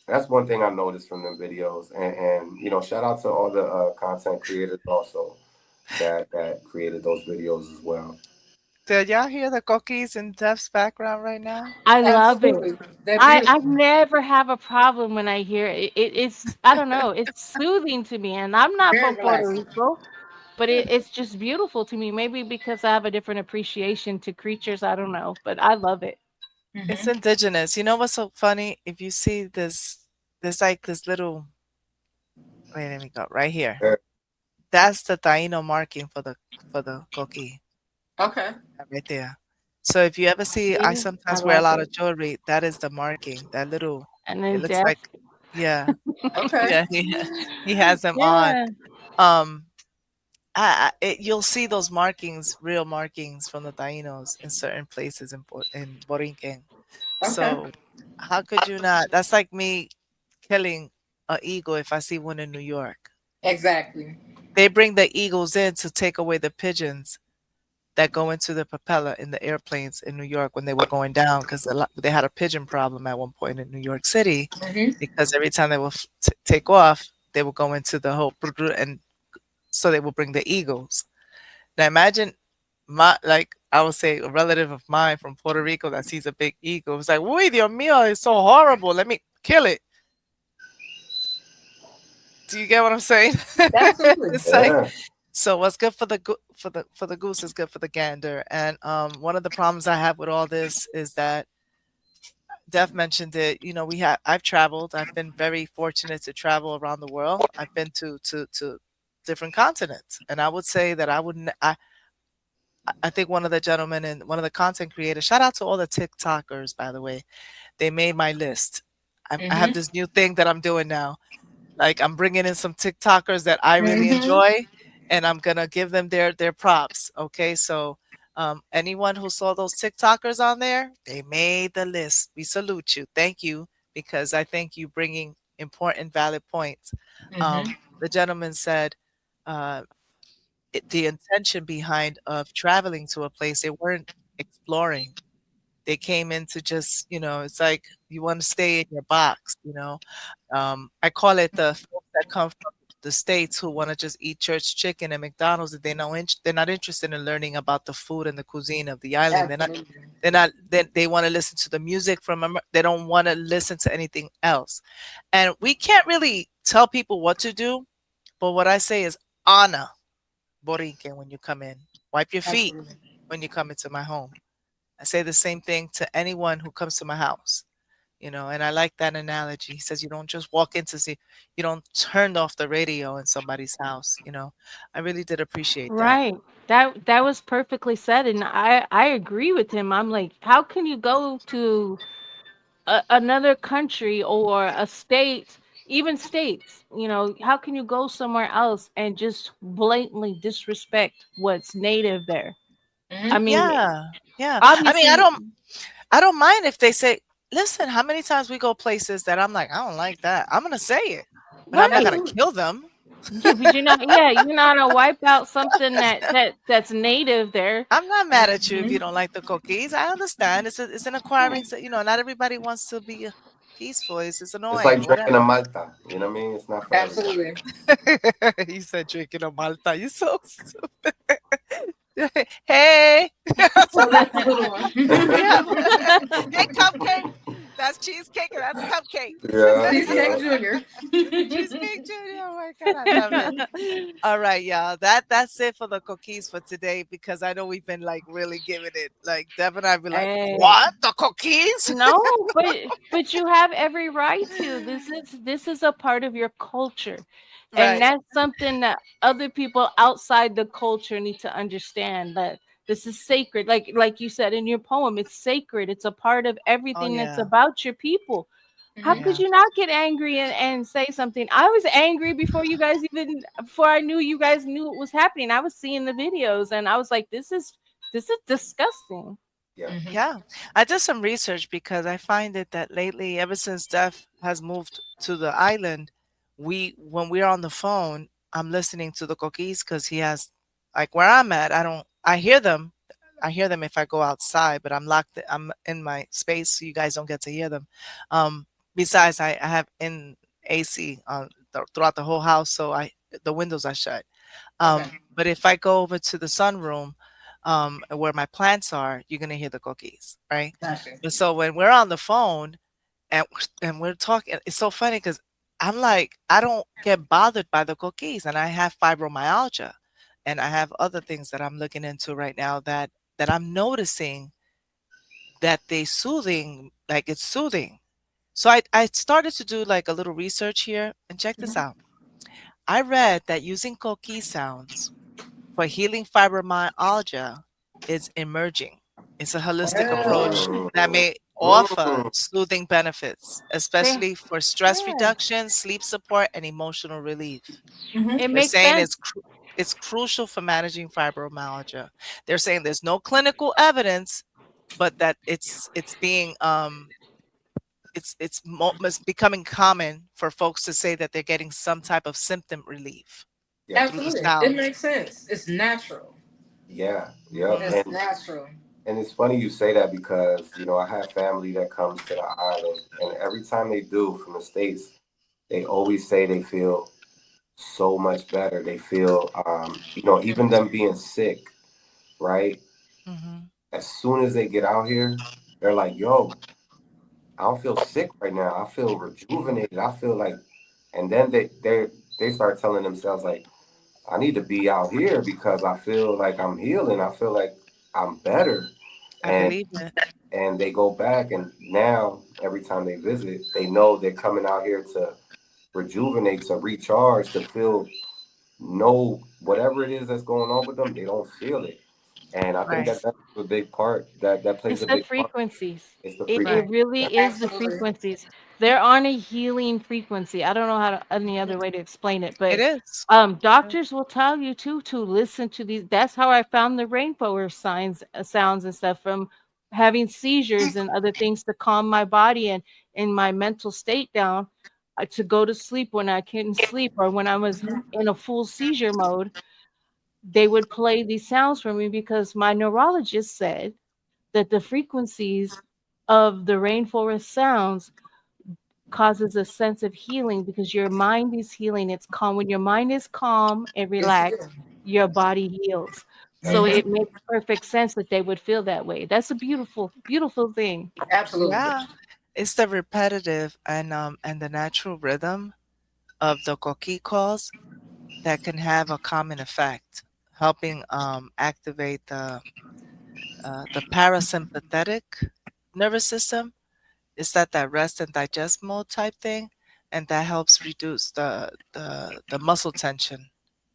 that's one thing I noticed from them videos, and shout out to all the content creators also that created those videos as well. Did y'all hear the cookies in Jeff's background right now? I love it. Absolutely. They're I beautiful. never have a problem when I hear it. It's I don't know, it's soothing to me. And I'm not Very from Puerto relaxing. Rico, but it's just beautiful to me. Maybe because I have a different appreciation to creatures. I don't know, but I love it. It's Mm-hmm. indigenous. You know what's so funny? If you see this, there's like this little. Wait, let me go right here. Yeah. That's the Taino marking for the coqui, Okay. that right there. So if you ever see, I See? I sometimes wear a love lot it. of jewelry. That is the marking. That little. And It then looks death. like, yeah, Okay. yeah. He has them on. Yeah. Um, you'll see those markings, real markings from the Tainos in certain places in Borinquen. Okay. So how could you not? That's like me killing a eagle if I see one in New York. Exactly. They bring the eagles in to take away the pigeons that go into the propeller in the airplanes in New York when they were going down because they had a pigeon problem at one point in New York City Mm-hmm. because every time they will take off, they will go into the whole and so they will bring the eagles. Now imagine like I would say a relative of mine from Puerto Rico that sees a big eagle. It's like, "Uy, Dios mío, it's so horrible. Let me kill it." Do you get what I'm saying? Absolutely. It's like, Yeah. so what's good for the for the goose is good for the gander. And one of the problems I have with all this is that Def mentioned it. I've traveled. I've been very fortunate to travel around the world. I've been to different continents, and I would say that I wouldn't. I think one of the gentlemen and one of the content creators. Shout out to all the TikTokers, by the way. They made my list. I have Mm-hmm. this new thing that I'm doing now. Like I'm bringing in some TikTokers that I really Mm-hmm. enjoy, and I'm gonna give them their props. Okay, so anyone who saw those TikTokers on there, they made the list. We salute you. Thank you because I think you bringing important, valid points. Mm-hmm. The gentleman said uh, the intention behind of traveling to a place they weren't exploring. They came in to just, it's like you want to stay in your box. I call it the folks that come from the States who want to just eat church chicken and McDonald's, and they're not interested in learning about the food and the cuisine of the island. Absolutely. They want to listen to the music from they don't want to listen to anything else. And we can't really tell people what to do, but what I say is honor Borinquen when you come in. Wipe your feet Absolutely. when you come into my home. I say the same thing to anyone who comes to my house. And I like that analogy. He says you don't just walk in to see, you don't turn off the radio in somebody's house. I really did appreciate that. Right. That was perfectly said, and I agree with him. I'm like, how can you go to another country or a state, even states, how can you go somewhere else and just blatantly disrespect what's native there? I Mm-hmm. mean, Yeah. Yeah. I mean, I obviously, don't I don't mind if they say, listen, how many times we go places that I'm like, I don't like that. I'm gonna say it, but I'm not right. gonna Absolutely. kill them. Yeah, but you're not gonna wipe out something that's native there. I'm not mad at you if Mm-hmm. you don't like the cookies. I understand. It's an acquiring, not everybody wants to be peaceful. It's It's annoying like or drinking a whatever. Malta. You know what I mean? It's not for everybody. Absolutely. You said drinking a Malta. You so stupid. Hey. Oh, that's the little one. Yeah. Hey, Cupcake. That's cheesecake and that's cupcake. Yeah, Cheesecake yeah. Junior. Cheesecake Junior. Oh my God, I love it. All right, y'all. That's it for the cookies for today because I know we've been like really giving it. Like Deb and I be like, Hey, what? The cookies? no, but you have every right to. This is a part of your culture. And Right. that's something that other people outside the culture need to understand that this is sacred. Like you said in your poem, it's sacred. It's a part of Oh everything that's yeah. about your people. How Mhm. could Yeah. you not get angry and say something? I was angry before I knew you guys knew it was happening. I was seeing the videos and I was like, this is disgusting. Yeah. Mhm. Yeah, I did some research because I find it that lately, ever since Def has moved to the island, when we're on the phone, I'm listening to the cookies because he has, like where I'm at, I hear them. I hear them if I go outside, but I'm in my space, so you guys don't get to hear them. Um, Besides, I have in AC throughout the whole house, so the windows are shut. Okay. But if I go over to the sunroom, where my plants are, you're gonna hear the cookies, right? Gotcha. But so when we're on the phone and we're talking, it's so funny because I'm like, I don't get bothered by the cookies, and I have fibromyalgia, and I have other things that I'm looking into right now that I'm noticing that like it's soothing. So I started to do like a little research here, and check this Mhm. out. I read that using coquille sounds for healing fibromyalgia is emerging. It's a holistic approach Well, that Mm, may offer mm. soothing benefits, They, especially for stress yeah, reduction, sleep support, and emotional relief. mhm. it They're makes saying sense. it's crucial for managing fibromyalgia. They're saying there's no clinical evidence, but that it's being it's becoming common for folks to say that they're getting some type of symptom relief Yeah. through the Absolutely. It sounds. makes sense. It's natural. Yeah. Yep. It's natural. And it's funny you say that because, I have family that comes to the island, and every time they do from the States, they always say they feel so much better. They feel, even them being sick, right? Hmm. As soon as they get out here, they're like, yo, I don't feel sick right now. I feel rejuvenated. I feel like, and then they start telling themselves like, I need to be out here because I feel like I'm healing. I feel like I'm better. I And believe it. and they go back, and now every time they visit, they know they're coming out here to rejuvenate, to recharge, to feel no whatever it is that's going on with them, they don't feel it. And I think Right. that that's a big part that plays It's a the big part. frequencies. It's the It frequency. Right. Yeah. really is the Absolutely. frequencies. They're on a healing frequency. I don't know any other way to explain it, It but is. doctors will tell you too to listen to these. That's how I found the rainbow signs, sounds and stuff from having seizures and other things to calm my body and my mental state down, to go to sleep when I couldn't sleep or when I was in a full seizure mode. They would play these sounds for me because my neurologist said that the frequencies of the rainforest sounds causes a sense of healing because your mind is healing. It's calm. When your mind is calm and It's relaxed, healing. your body heals. That's So right. it makes perfect sense that they would feel that way. That's a beautiful, beautiful thing. Absolutely. Yeah. It's the repetitive and the natural rhythm of the coqui calls that can have a common effect, helping activate the parasympathetic nervous system. Is that rest and digest mode type thing, and that helps reduce the muscle tension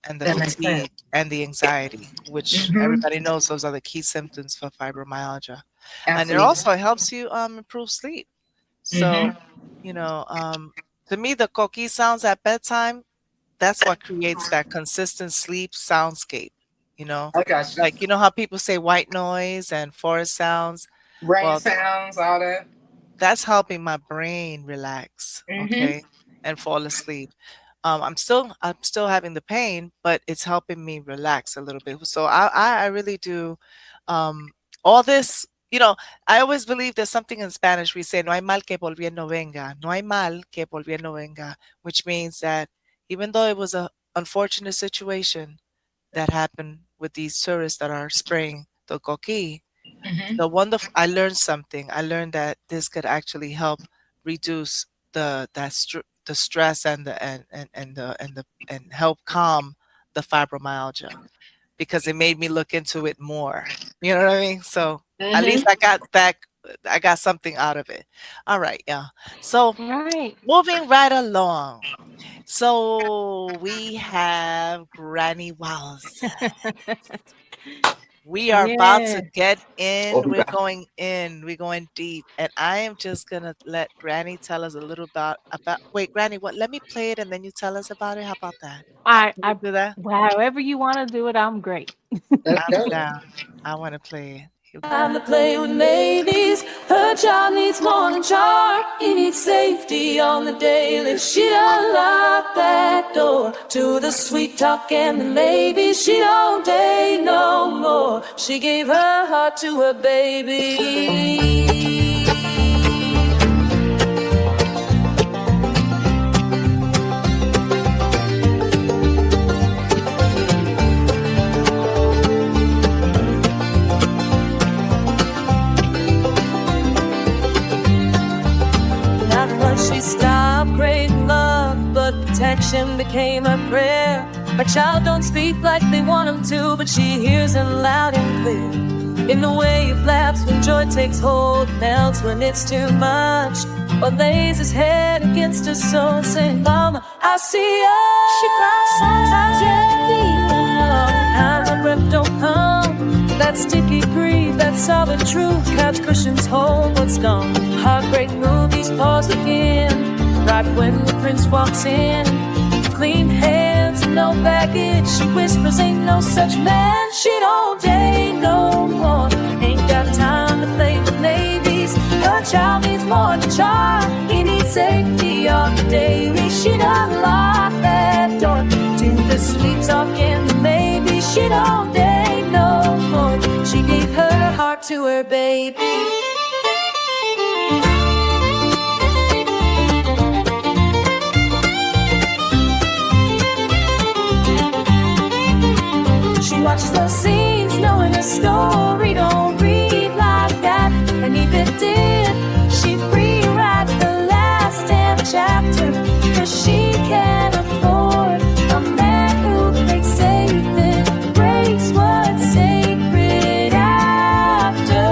and the That makes sense. fatigue and the anxiety, which Hmm. everybody knows those are the key symptoms for fibromyalgia. And it Absolutely. also helps you improve sleep. So, Hmm. you know, um, to me, the coqui sounds at bedtime, that's what creates that consistent sleep soundscape. You know, I got you. like you know how people say white noise and forest sounds. Rain Well, sounds, all that. that's helping my brain relax, Hmm. okay, and fall asleep. I'm still having the pain, but it's helping me relax a little bit. So I really do um all this, you know, I always believe there's something in Spanish we say no hay mal que por bien no venga. No hay mal que por bien no venga, which means that even though it was a unfortunate situation that happened with these tourists that are spraying the coquille, Hmm. the wonderful I learned something. I learned that this could actually help reduce the stress and help calm the fibromyalgia because it made me look into it more. You know what I mean? So at least Mm-hmm. I got something out of it. All right, yeah. So Right. moving right along. So we have Granny Wowza. We are about to Yeah. get We'll in. be We're back. going in. We're going deep. And I am just gonna let Granny tell us a little about wait, Granny, what let me play it and then you tell us about it. How about that? Can we I do that? however you want to do it, I'm great. Let's I'm go. down. I wanna play it. Here we Time go. to play with maybes. Her child needs more than char. He needs safety on the daily. She unlocked that door to the sweet talk and the maybe. She don't date no more. She gave her heart to her baby. Not once she stopped craving love, but protection became her prayer. Her child don't speak like they want him to, but she hears him loud and clear. In the way he flaps when joy takes hold, melts when it's too much, or lays his head against her soul, saying, Mama, I see you. She cries sometimes gently, times when breath don't come. That sticky grief, that solid truth, couch cushions hold what's gone. Heartbreak movies pause again, right when the prince walks in. Clean hands and no baggage, she whispers, ain't no such man. She don't date no more, ain't got time to play with maybes. Her child needs more than char, he needs safety on the daily. She done locked that door to the sweet talk and the maybe. She don't date no more, she gave her heart to her baby. She watches the scenes, knowing her story don't read like that. And if it did, she'd rewrite the last damn chapter. Cause she can't afford a man who makes safe and breaks what's sacred after.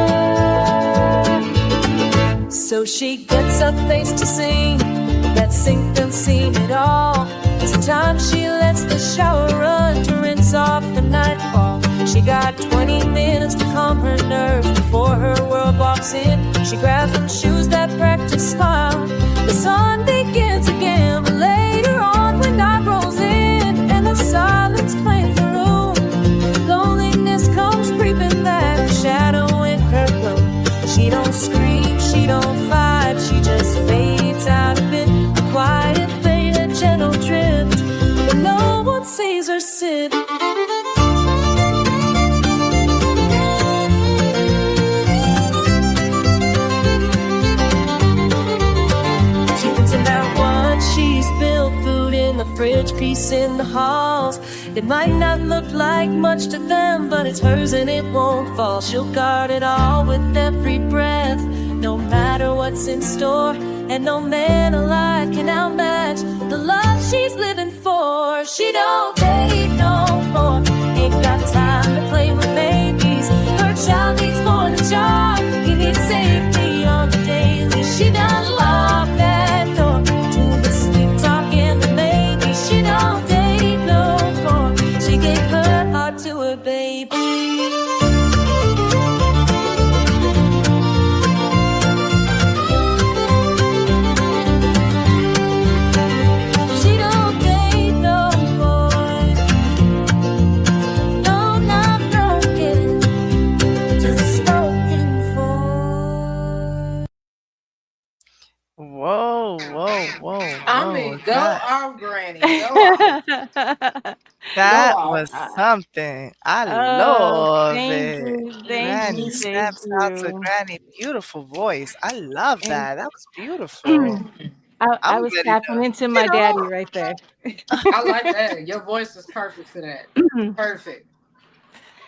So she gets her face to sing, that sink and seen it all. Sometimes she lets the shower run to rinse off the nightfall. She got 20 minutes to calm her nerves before her world walks in. She grabs some shoes that practice smile. The sun begins again, but later on when night rolls in and the silence claims the room, loneliness comes creeping back, a shadow in her glow. She don't scream, she don't fight, she just fades out of it. A quiet fade, a gentle drift, but no one sees her sit. She thinks about what she's built, food in the fridge, peace in the halls. It might not look like much to them, but it's hers and it won't fall. She'll guard it all with every breath, no matter what's in store. And no man alive can outmatch the love she's living for. She don't date no more, ain't got time to play with babies. Her child needs more than job, he needs safety on the daily. She done locked that door to the sleep talk and the maybe. She don't date no more, she gave her heart to her baby. Whoa, whoa, whoa, I whoa. mean, go That off, Granny. Go off. Go that off. was something. I Oh, love thank it. you, thank Granny, you, thank snaps out to you. Granny. Beautiful voice. I love And that. That was beautiful. I I'm was ready tapping to, into you my know. daddy right there. I like that. Your voice is perfect for that. Perfect.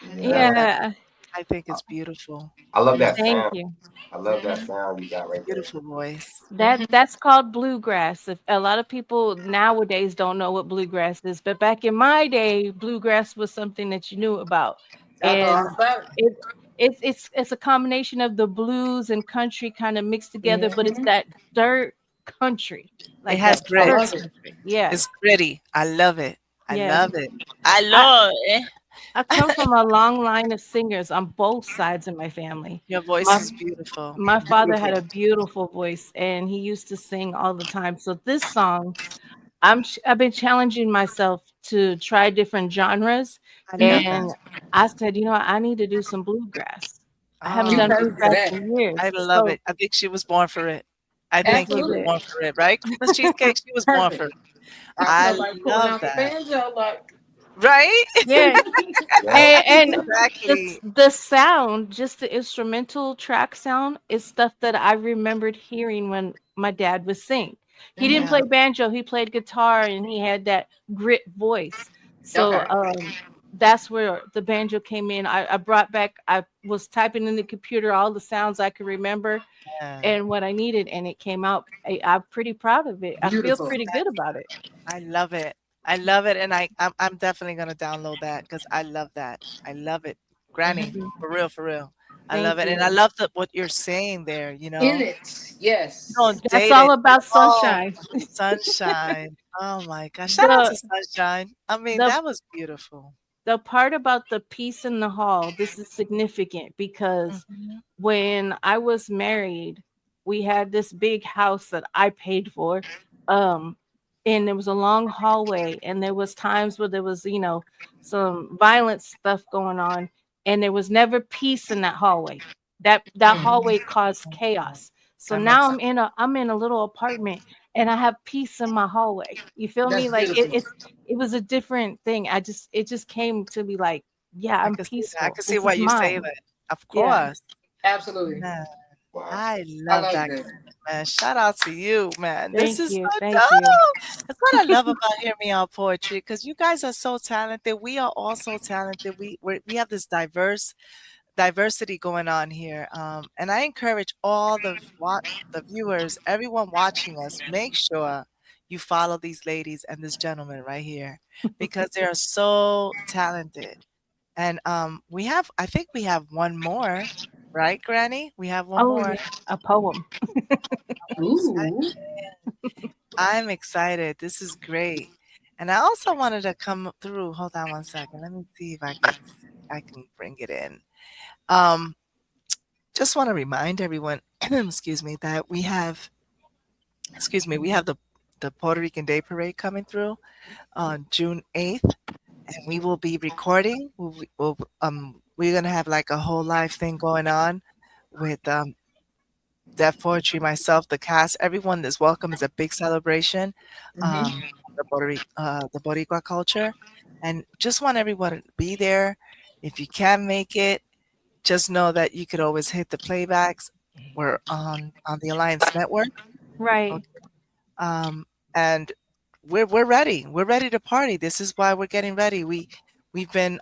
I love Love that. it. Yeah. I think it's beautiful. I love that Thank sound. you. I love that sound you got right there. Beautiful voice. That's called bluegrass. If a lot of people nowadays don't know what bluegrass is, but back in my day, bluegrass was something that you knew about, I know and all about it it's a combination of the blues and country kind of mixed together, but it's it. that dirt country, It like has that I grit. dirt love it. country. Yeah, It's gritty. I love it. I yeah. love it. I I love it. I come from a long line of singers on both sides of my family. Your voice My is beautiful. my father had Beautiful. a beautiful voice, and he used to sing all the time. So this song I've been challenging myself to try different genres, I love that. and I said, you know what, I need to do some bluegrass. I haven't You done Oh, perfect for bluegrass that. in years. I love So it. I think she was born for it. I this think was you were it. Absolutely. born for it, right? Miss Cheesecake, she was born for Perfect. it. I I feel like pulling love out the that. banjo, like Right? Yeah. Yeah. And Exactly. the sound, just the instrumental track sound is stuff that I remembered hearing when my dad would sing. He didn't Yeah. play banjo, he played guitar and he had that grit voice. So okay. that's where the banjo came in. I brought back I was typing in the computer all the sounds I could remember Yeah. and what I needed and it came out. I'm pretty proud of it. I feel Beautiful. pretty good about it. I love it. I love it, and I'm definitely gonna download that because I love that. I love it, Granny, Mhm. for real, for real. I Thank love it, and I you. love what you're saying there. You In know, it. Yes. don't That's date all it. about Oh, sunshine. sunshine. Oh my gosh! Shout out the to Sunshine. I mean, the that was beautiful. the part about the peace in the hall, this is significant because Mhm. when I was married, we had this big house that I paid for. Um, and there was a long hallway, and there was times where there was, some violent stuff going on, and there was never peace in that hallway. That Mm. hallway caused chaos. So That now makes I'm in a little apartment and I have peace in my hallway. You feel That's me? Like beautiful. it was a different thing. It just came to be like, yeah, I I'm can see that. I peaceful. can see This why is you say mine. that. Of Yeah. course. Absolutely. Yeah. Wow. I I love like that, that. man. Shout out to you, man. This Thank is you. so Thank you. dope. That's what I love about Hear Me Out Poetry because you guys are so talented. We are all so talented. We have this diversity going on here. And I encourage all the viewers, everyone watching us, make sure you follow these ladies and this gentleman right here because they are so talented. And I think we have one more, right, Granny? We have one Oh more. yeah, a poem. Ooh. I'm excited. This is great. And I also wanted to come through. Hold on one second. Let me see if I can bring it in. Um, just want to remind everyone, excuse me, that we have the Puerto Rican Day Parade coming through on June 8th, and we will be recording. We're gonna have like a whole live thing going on with Deaf Poetry, myself, the cast, everyone is welcome. It's a big celebration, Mm-hmm. the Boricua culture, and just want everyone to be there. If you can't make it, just know that you could always hit the playbacks. We're on the Alliance Network, Right. okay? And we're ready. We're ready to party. This is why we're getting ready. We've been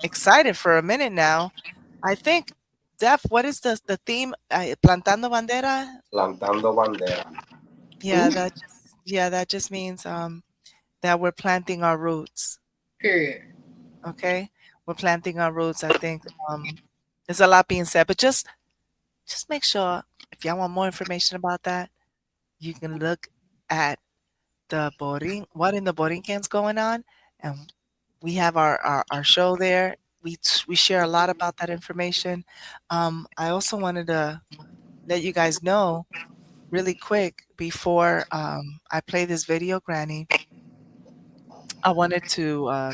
excited for a minute now. I think, Def, what is the theme? Plantando bandera. Plantando bandera. Yeah, Ooh. that just means that we're planting our roots. Period. Okay, we're planting our roots. I think there's a lot being said, but just make sure if y'all want more information about that, you can look at what in the Borinquen's going on, and we have our show there. We share a lot about that information. I also wanted to let you guys know really quick before I play this video, Granny. I wanted to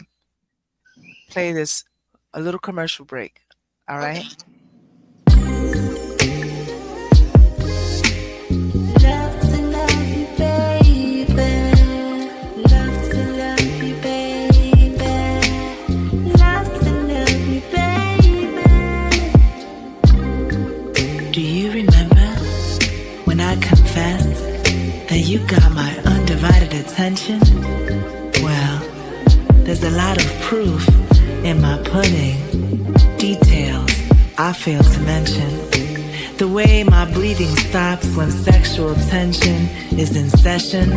play this a little commercial break. All right. Love to love you, baby. Love to love you, baby. Love to love you, baby. Do you remember when I confessed that you got my undivided attention? Well, there's a lot of proof in my pudding. Details I fail to mention the way my breathing stops when sexual tension is in session.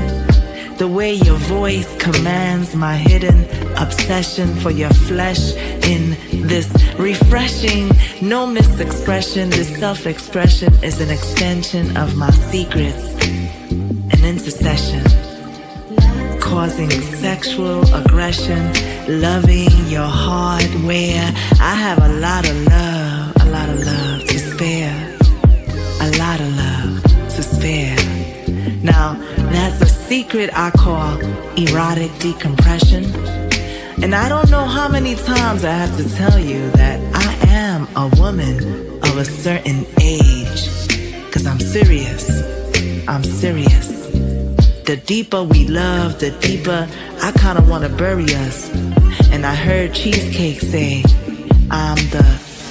The way your voice commands my hidden obsession for your flesh in this refreshing, no misexpression. This self-expression is an extension of my secrets, an intercession, causing sexual aggression, loving your hardware. I have a lot of love to spare. A lot of love to spare. Now, that's a secret I call erotic decompression. And I don't know how many times I have to tell you that I am a woman of a certain age. 'Cause I'm serious. I'm serious. The deeper we love, the deeper I kinda wanna bury us. And I heard Cheesecake say, I'm the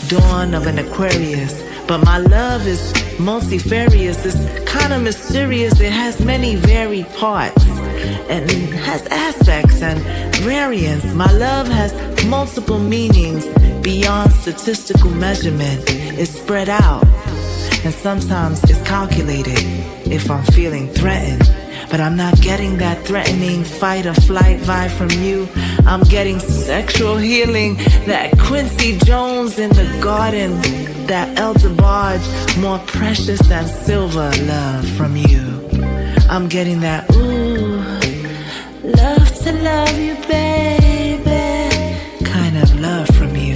dawn of an Aquarius. But my love is multifarious, it's kinda mysterious. It has many varied parts and has aspects and variants. My love has multiple meanings beyond statistical measurement. It's spread out and sometimes it's calculated if I'm feeling threatened. But I'm not getting that threatening fight or flight vibe from you. I'm getting sexual healing, that Quincy Jones in the garden, that Elder Barge, more precious than silver love from you. I'm getting that, ooh, love to love you, baby, kind of love from you.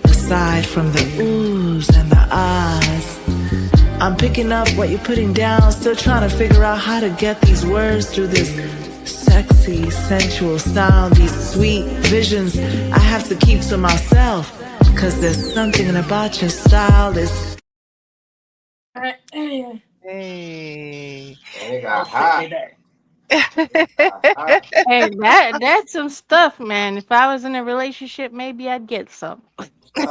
Aside from the oohs and the ahs, I'm picking up what you're putting down, still trying to figure out how to get these words through this sexy, sensual sound, these sweet visions I have to keep to myself, 'cause there's something about your style that's... Hey. And it got hot. Hey, that's some stuff, man. If I was in a relationship, maybe I'd get some. Look here.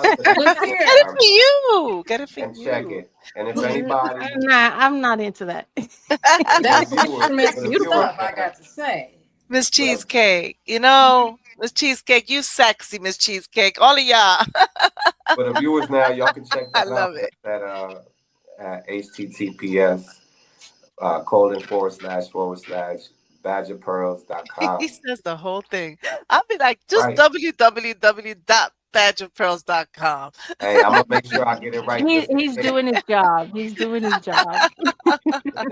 Get it for you. Get it for and you. check it. And if anybody, I'm not into that. That's some viewer, expensive viewer, stuff, I got to say. Miss Cheesecake, you know, Miss Cheesecake, you sexy, Miss Cheesecake. All of y'all. for the viewers now, y'all can check I that love out it. at https :// He says the whole thing. I'll be like, just Right. www.badgerpearls.com. Hey, I'm gonna make sure I get it right. He's doing his job. He's doing his job.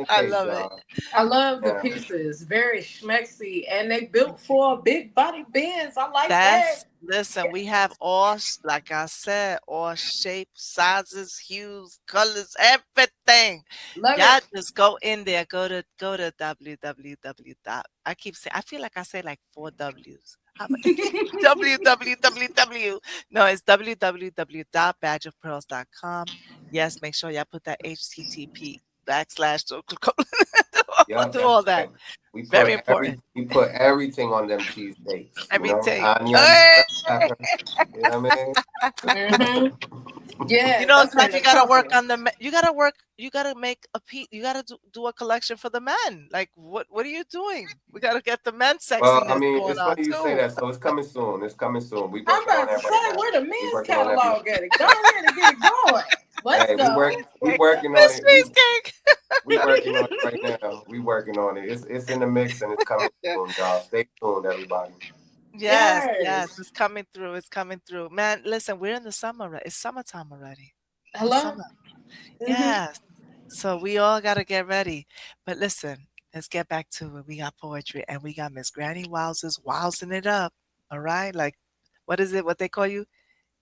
I love it. I love the Yeah. pieces, very schmexy, and they built for big body bands. I like that. Listen, we have all, like I said, all shapes, sizes, hues, colors, everything. Love Y'all it. just go in there, go to www. I keep saying, I feel like I say like 4 W's. How about www. No, it's www.badgerpearls.com. Yes, make sure y'all put that HTTP / Yeah, do all that. We Very put important. we put everything on them cheesecakes. Everything. Onions, Hey! pepper. You know what I mean? Yeah, You know, that's Steph, in you the gotta work truffle. on the. You gotta work. You gotta make a you gotta do a collection for the men. Like, what are you doing? We gotta get the men Well, I sexiness mean, going it's on funny you say too. that. So it's coming soon. It's coming soon. We I'm working on about to that say, right now. where the We men's working on that. catalog at? Go ahead and get it going. Let's Hey, go. we working on Miss it. Cheesecake. We working on it right now. We working on it. It's in the mix and it's coming soon, y'all. Stay tuned, everybody. Yes, Yes. it's coming through. It's coming through. Man, listen, we're in the summer. It's summertime already. It's Hello? summer. Yes. So we all gotta get ready. But listen, let's get back to it. We got poetry and we got Miss Granny Wowzers wowsing it up. All right. Like, what is it? What they call you?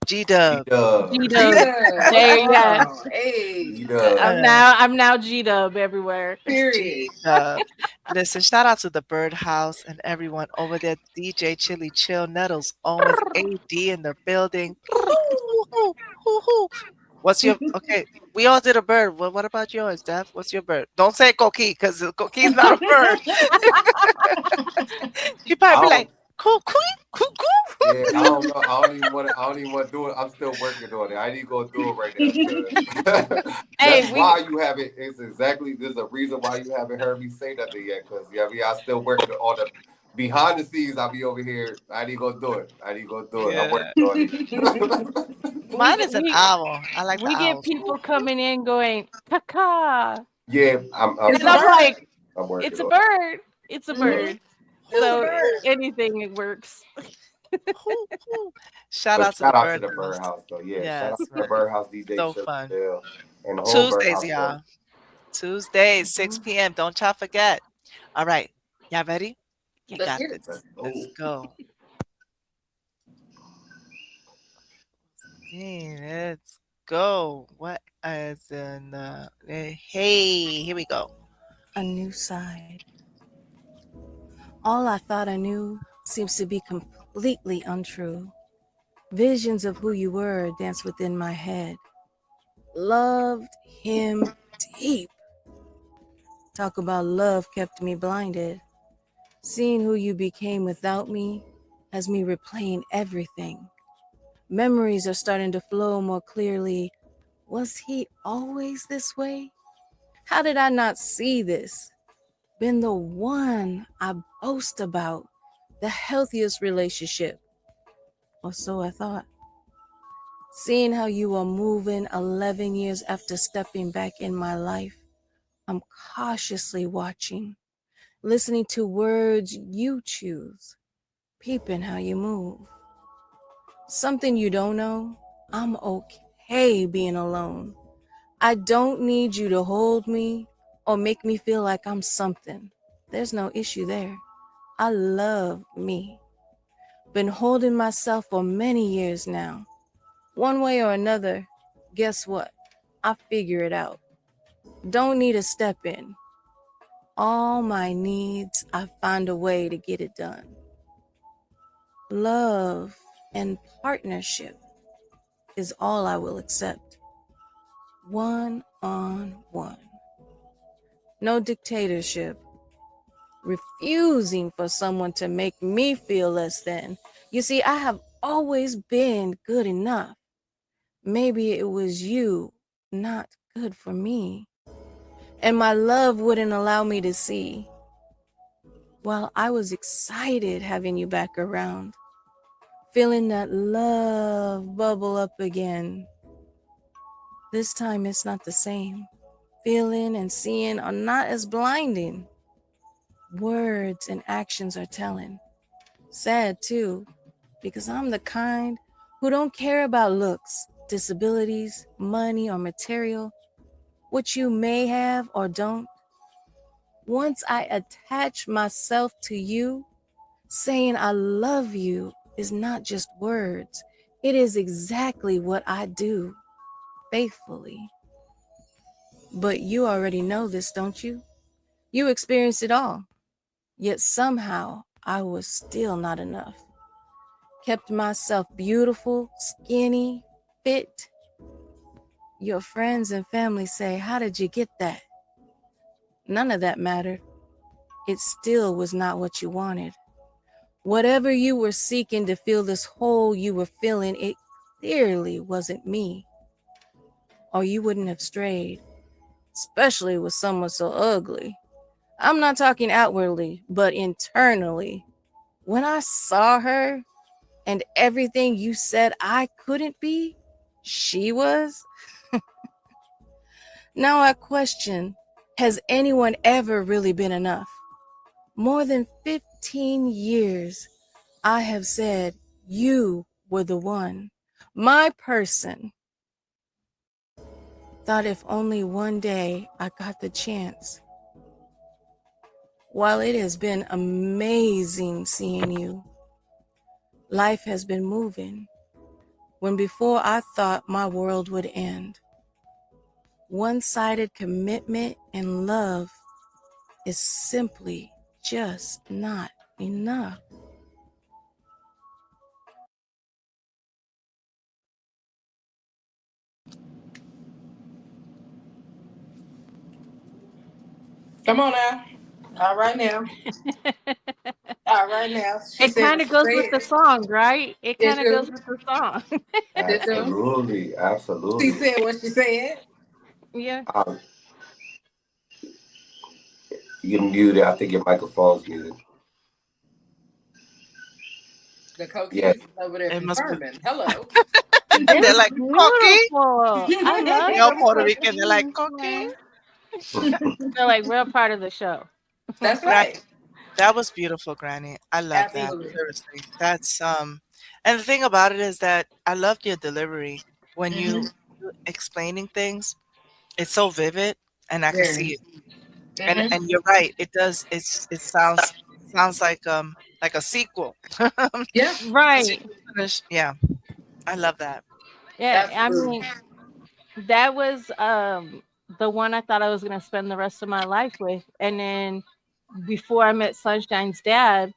G-Dub. G-Dub. G-Dub. G-Dub. There you go. Oh, hey. G-Dub. I'm now G-Dub everywhere. Period. G-Dub. Listen, shout out to the Birdhouse and everyone over there. DJ Chili Chill, Nettles, Owens, AD in the building. Hoo-hoo. What's your okay? We all did a bird. Well, what about yours, Def? What's your bird? Don't say Coqui because Coqui's not a bird. She probably be like Coqui, cuckoo. Yeah, I don't know. I don't even want to do it. I'm still working on it. I need to go do it right now. That's why you haven't. It's exactly. There's a reason why you haven't heard me say nothing yet. Because I still working on behind the scenes, I'll be over here. I need to go do it. I'm Yeah. working on it. Mine is an owl. I like the we get owls. people coming in going, caca. Yeah, I'm It's And a I'm bird. like, I'm working it's a on it. bird. It's a bird. It's a So bird. anything it works. Shout But out to the shout out to the birdhouse. birdhouse though. Yeah, shout out Yes, to the right. birdhouse DJ So Shirley fun. Bill and the whole Tuesdays, birdhouse crew. y'all. Tuesdays, 6 p.m. Don't y'all forget. All right. Y'all ready? You Let's got get it. this. Let's go. Hey, let's go. What is in the. Hey, here we go. A new side. All I thought I knew seems to be completely untrue. Visions of who you were dance within my head. Loved him deep. Talk about love kept me blinded. Seeing who you became without me has me replaying everything. Memories are starting to flow more clearly. Was he always this way? How did I not see this? Been the one I boast about, the healthiest relationship. Or so I thought. Seeing how you are moving 11 years after stepping back in my life, I'm cautiously watching, listening to words you choose, peeping how you move. Something you don't know, I'm okay being alone. I don't need you to hold me or make me feel like I'm something. There's no issue there. I love me. Been holding myself for many years now. One way or another, guess what? I figure it out. Don't need a step in. All my needs, I find a way to get it done. Love and partnership is all I will accept. One on one. No dictatorship. Refusing for someone to make me feel less than. You see, I have always been good enough. Maybe it was you not good for me. And my love wouldn't allow me to see. Well, I was excited having you back around. Feeling that love bubble up again. This time it's not the same. Feeling and seeing are not as blinding. Words and actions are telling. Sad too, because I'm the kind who don't care about looks, disabilities, money, or material, what you may have or don't. Once I attach myself to you, saying I love you is not just words. It is exactly what I do, faithfully. But you already know this, don't you? You experienced it all. Yet somehow I was still not enough. Kept myself beautiful, skinny, fit. Your friends and family say, how did you get that? None of that mattered. It still was not what you wanted. Whatever you were seeking to fill this hole you were filling, it clearly wasn't me. Or you wouldn't have strayed, especially with someone so ugly. I'm not talking outwardly, but internally. When I saw her and everything you said I couldn't be, she was. Now I question, has anyone ever really been enough? More than 15 years, I have said you were the one, my person. Thought if only one day I got the chance. While it has been amazing seeing you, life has been moving. When before I thought my world would end. One-sided commitment and love is simply just not enough. Come on now. All right now. All right now. She It said kind what of she goes with the said. song, right? It Did kind of goes you? with the song. Did you? Absolutely, She absolutely. said what she said. Yeah. Um, you're muted. I think your microphone's muted. The Coquis Yeah. is over there It must be. confirming. Hello. They're It's like coquille. beautiful. I love Y'all the Puerto Rican. They're like coquille. cookies. They're like real part of the show. That's That right. that was beautiful, Granny. I love that. Absolutely. Seriously. That's and the thing about it is that I loved your delivery when Mm-hmm. you explaining things. It's so vivid and I could see Very. it. Mm-hmm. And you're right. It does it sounds like a sequel. Yeah. Once you Right. finish, yeah. I love that. Yeah. I Absolutely. mean, that was the one I thought I was gonna spend the rest of my life with. And then before I met Sunshine's dad,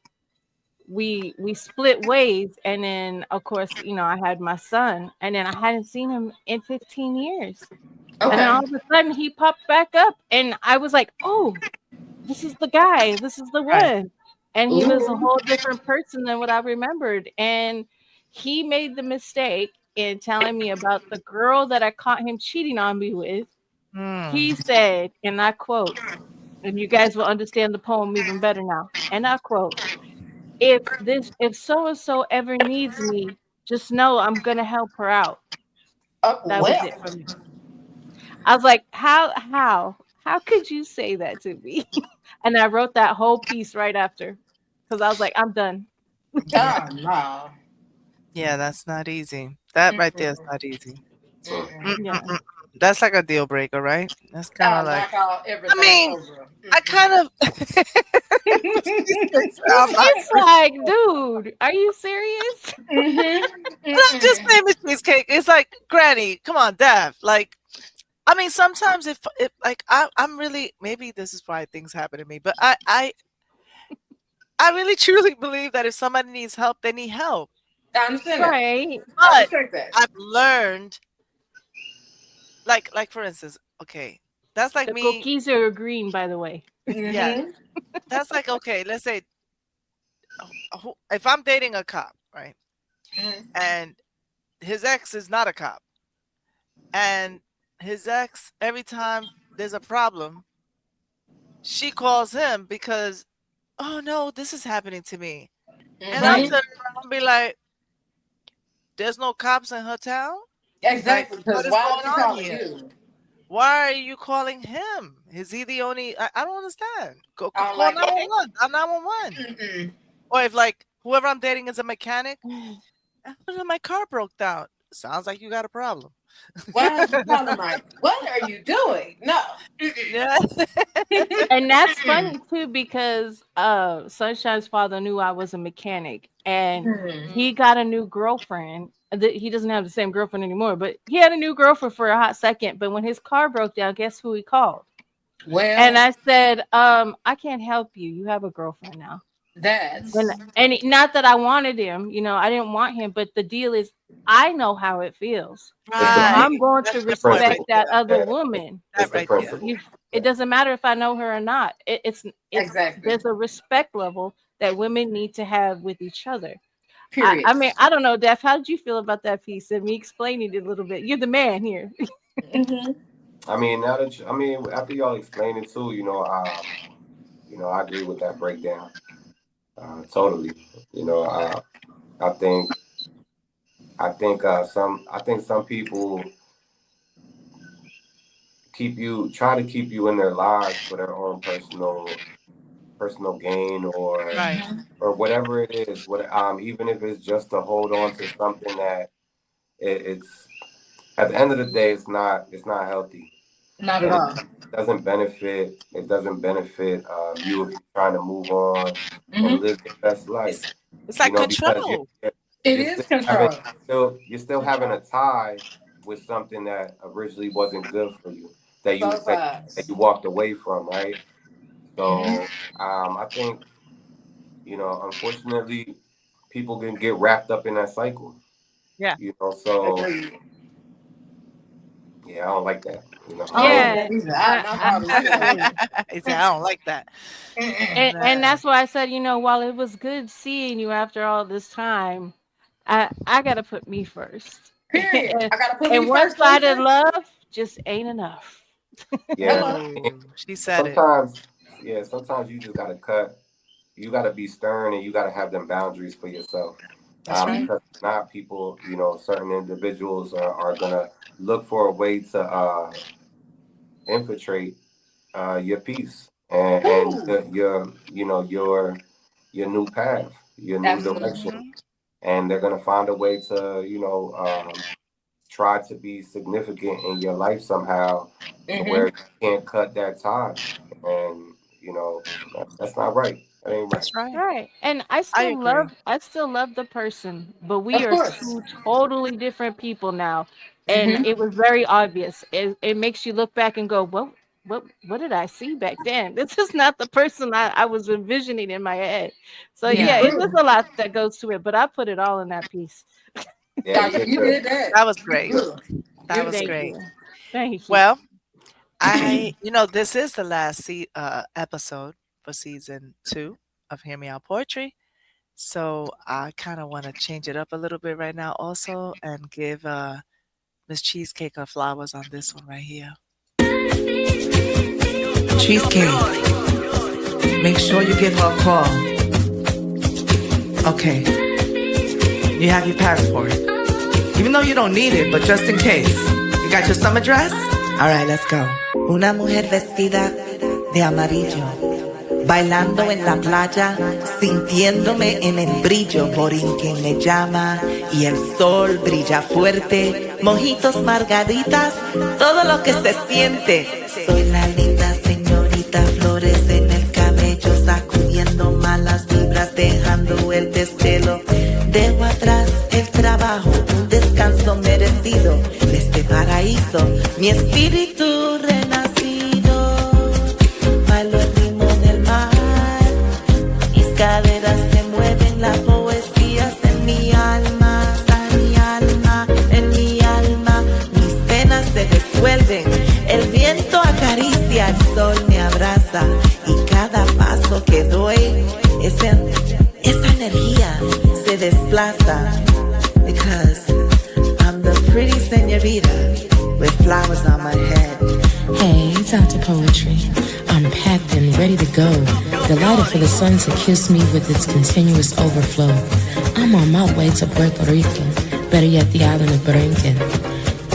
we split ways. And then of course, I had my son, and then I hadn't seen him in 15 years. And then Okay. all of a sudden he popped back up and I was like, oh, this is the guy. This is the Right. one. And he was a Ooh. whole different person than what I remembered. And he made the mistake in telling me about the girl that I caught him cheating on me with. Hmm. He said, and I quote, and you guys will understand the poem even better now. And I quote, if so and so ever needs me, just know I'm gonna help her out. That was it Well. for me. I was like, how could you say that to me? And I wrote that whole piece right after because I was like, I'm done. Yeah. Oh no. Yeah, that's not easy. That right there is Mm-mm. not easy. Mm-mm. Yeah. Mm-mm-mm. That's like a deal breaker, right? That's kind of I'll like, knock out I everything mean, over. I kind of. I'm not It's like, dude, are you serious? not just Mm-hmm. name it cheesecake. It's like, Granny, come on, Dad. Like, I mean, sometimes if like I'm really maybe this is why things happen to me, but I really truly believe that if somebody needs help, they need help. I understand that. Right. I But respect that. I've learned, like for instance, okay, that's like The me. cookies are green, by the way. Yeah, Mm-hmm. that's like okay. Let's say if I'm dating a cop, right, Mm-hmm. and his ex is not a cop, and his ex every time there's a problem, she calls him because oh no, this is happening to me, and I'll Mm-hmm. Right. turn around and be like, there's no cops in her town. Like, Exactly. what Because is why going is he on calling here? you? Why are you calling him? Is he the only? I don't understand. Go I don't call like it. 911. 911. Mm-mm. Or if like whoever I'm dating is a mechanic, my car broke down. Sounds like you got a problem. Why is he calling Mike? What are you doing? No. Yeah. And that's funny too because Sunshine's father knew I was a mechanic and Mm-mm. he got a new girlfriend. He doesn't have the same girlfriend anymore, but he had a new girlfriend for a hot second. But when his car broke down, guess who he called? And Well, I said, I can't help you. You have a girlfriend now. And that's not that I wanted him, I didn't want him, but the deal is I know how it feels. It's So Right. I'm going That's to a good point right respect principle. that there. other Yeah, woman. it's That the right there. You principle. it Yeah. doesn't matter if I know her or not. It's exactly. there's a respect level that women need to have with each other. I, Period. I mean, I don't know, Def, how did you feel about that piece and me explaining it a little bit? You're the man here. Mm-hmm. I mean, I mean, after y'all explain it too, I agree with that breakdown. Totally. You know, I think, I think some people try to keep you in their lives for their own personal gain Right. or whatever it is. Even if it's just to hold on to something that it's at the end of the day, it's not healthy, Not at and all. it doesn't benefit you if you're trying to move on and Mm-hmm. live your best life. It's like Because control. It you're is still having control. you're still having a tie with something that originally wasn't good for you Both that sides. you walked away from, right? Mm-hmm. So I think unfortunately, people can get wrapped up in that cycle. Yeah. So Agreed. yeah, I don't like that. I don't like Yeah, that either. I'm not bothered either. He said, I don't like that. Mm-mm. and Nah. that's why I said, while it was good seeing you after all this time, I gotta put me first. Period. and, I gotta put me and first, one-sided Lisa. love just ain't enough. Yeah, Hello. I mean, Ooh, she said it. sometimes sometimes you just gotta cut. You gotta be stern and you gotta have them boundaries for yourself. That's right. Because if not, people, certain individuals are gonna look for a way to infiltrate your peace and Ooh, your new path, your new absolutely. direction, Hmm. and they're gonna find a way to try to be significant in your life somehow to where Mm-hmm. you can't cut that tie, and that's not right. That ain't right. That's right. Right. And I agree. I still love the person, but we Of are course. two totally different people now. And Mm-hmm. it was very obvious. It makes you look back and go, what did I see back then? This is not the person I was envisioning in my head. So You yeah, Yeah, it's just good. a lot that goes to it, but I put it all in that piece. Yeah, Now, you if did you good. did that, that was you great. good. That You was Thank great. you. Thank you. Well, this is the last episode for season 2 of Hear Me Out Poetry. So I kind of want to change it up a little bit right now, also, and give Miss Cheesecake her flowers on this one right here. Cheesecake, make sure you give her a call. Okay, you have your passport. Even though you don't need it, but just in case. You got your summer dress? Alright, let's go. Una mujer vestida de amarillo, bailando en la playa, sintiéndome en el brillo. Borinquen me llama y el sol brilla fuerte. Mojitos, margaritas, todo lo que se siente. Soy la linda señorita, flores en el cabello, sacudiendo malas vibras, dejando el desvelo. Dejo atrás el trabajo, un descanso merecido de este paraíso, mi espíritu renacido. Bailo el ritmo del mar, mis caderas se mueven, la poesía es en mi alma, está en mi alma, en mi alma. Mis penas se disuelven, el viento acaricia, el sol me abraza y cada paso que doy, esa energía se desplaza. Because I'm the pretty señorita with flowers on my head. Hey, it's out to poetry. I'm packed and ready to go, delighted for the sun to kiss me with its continuous overflow. I'm on my way to Puerto Rico, better yet the island of Borinquen.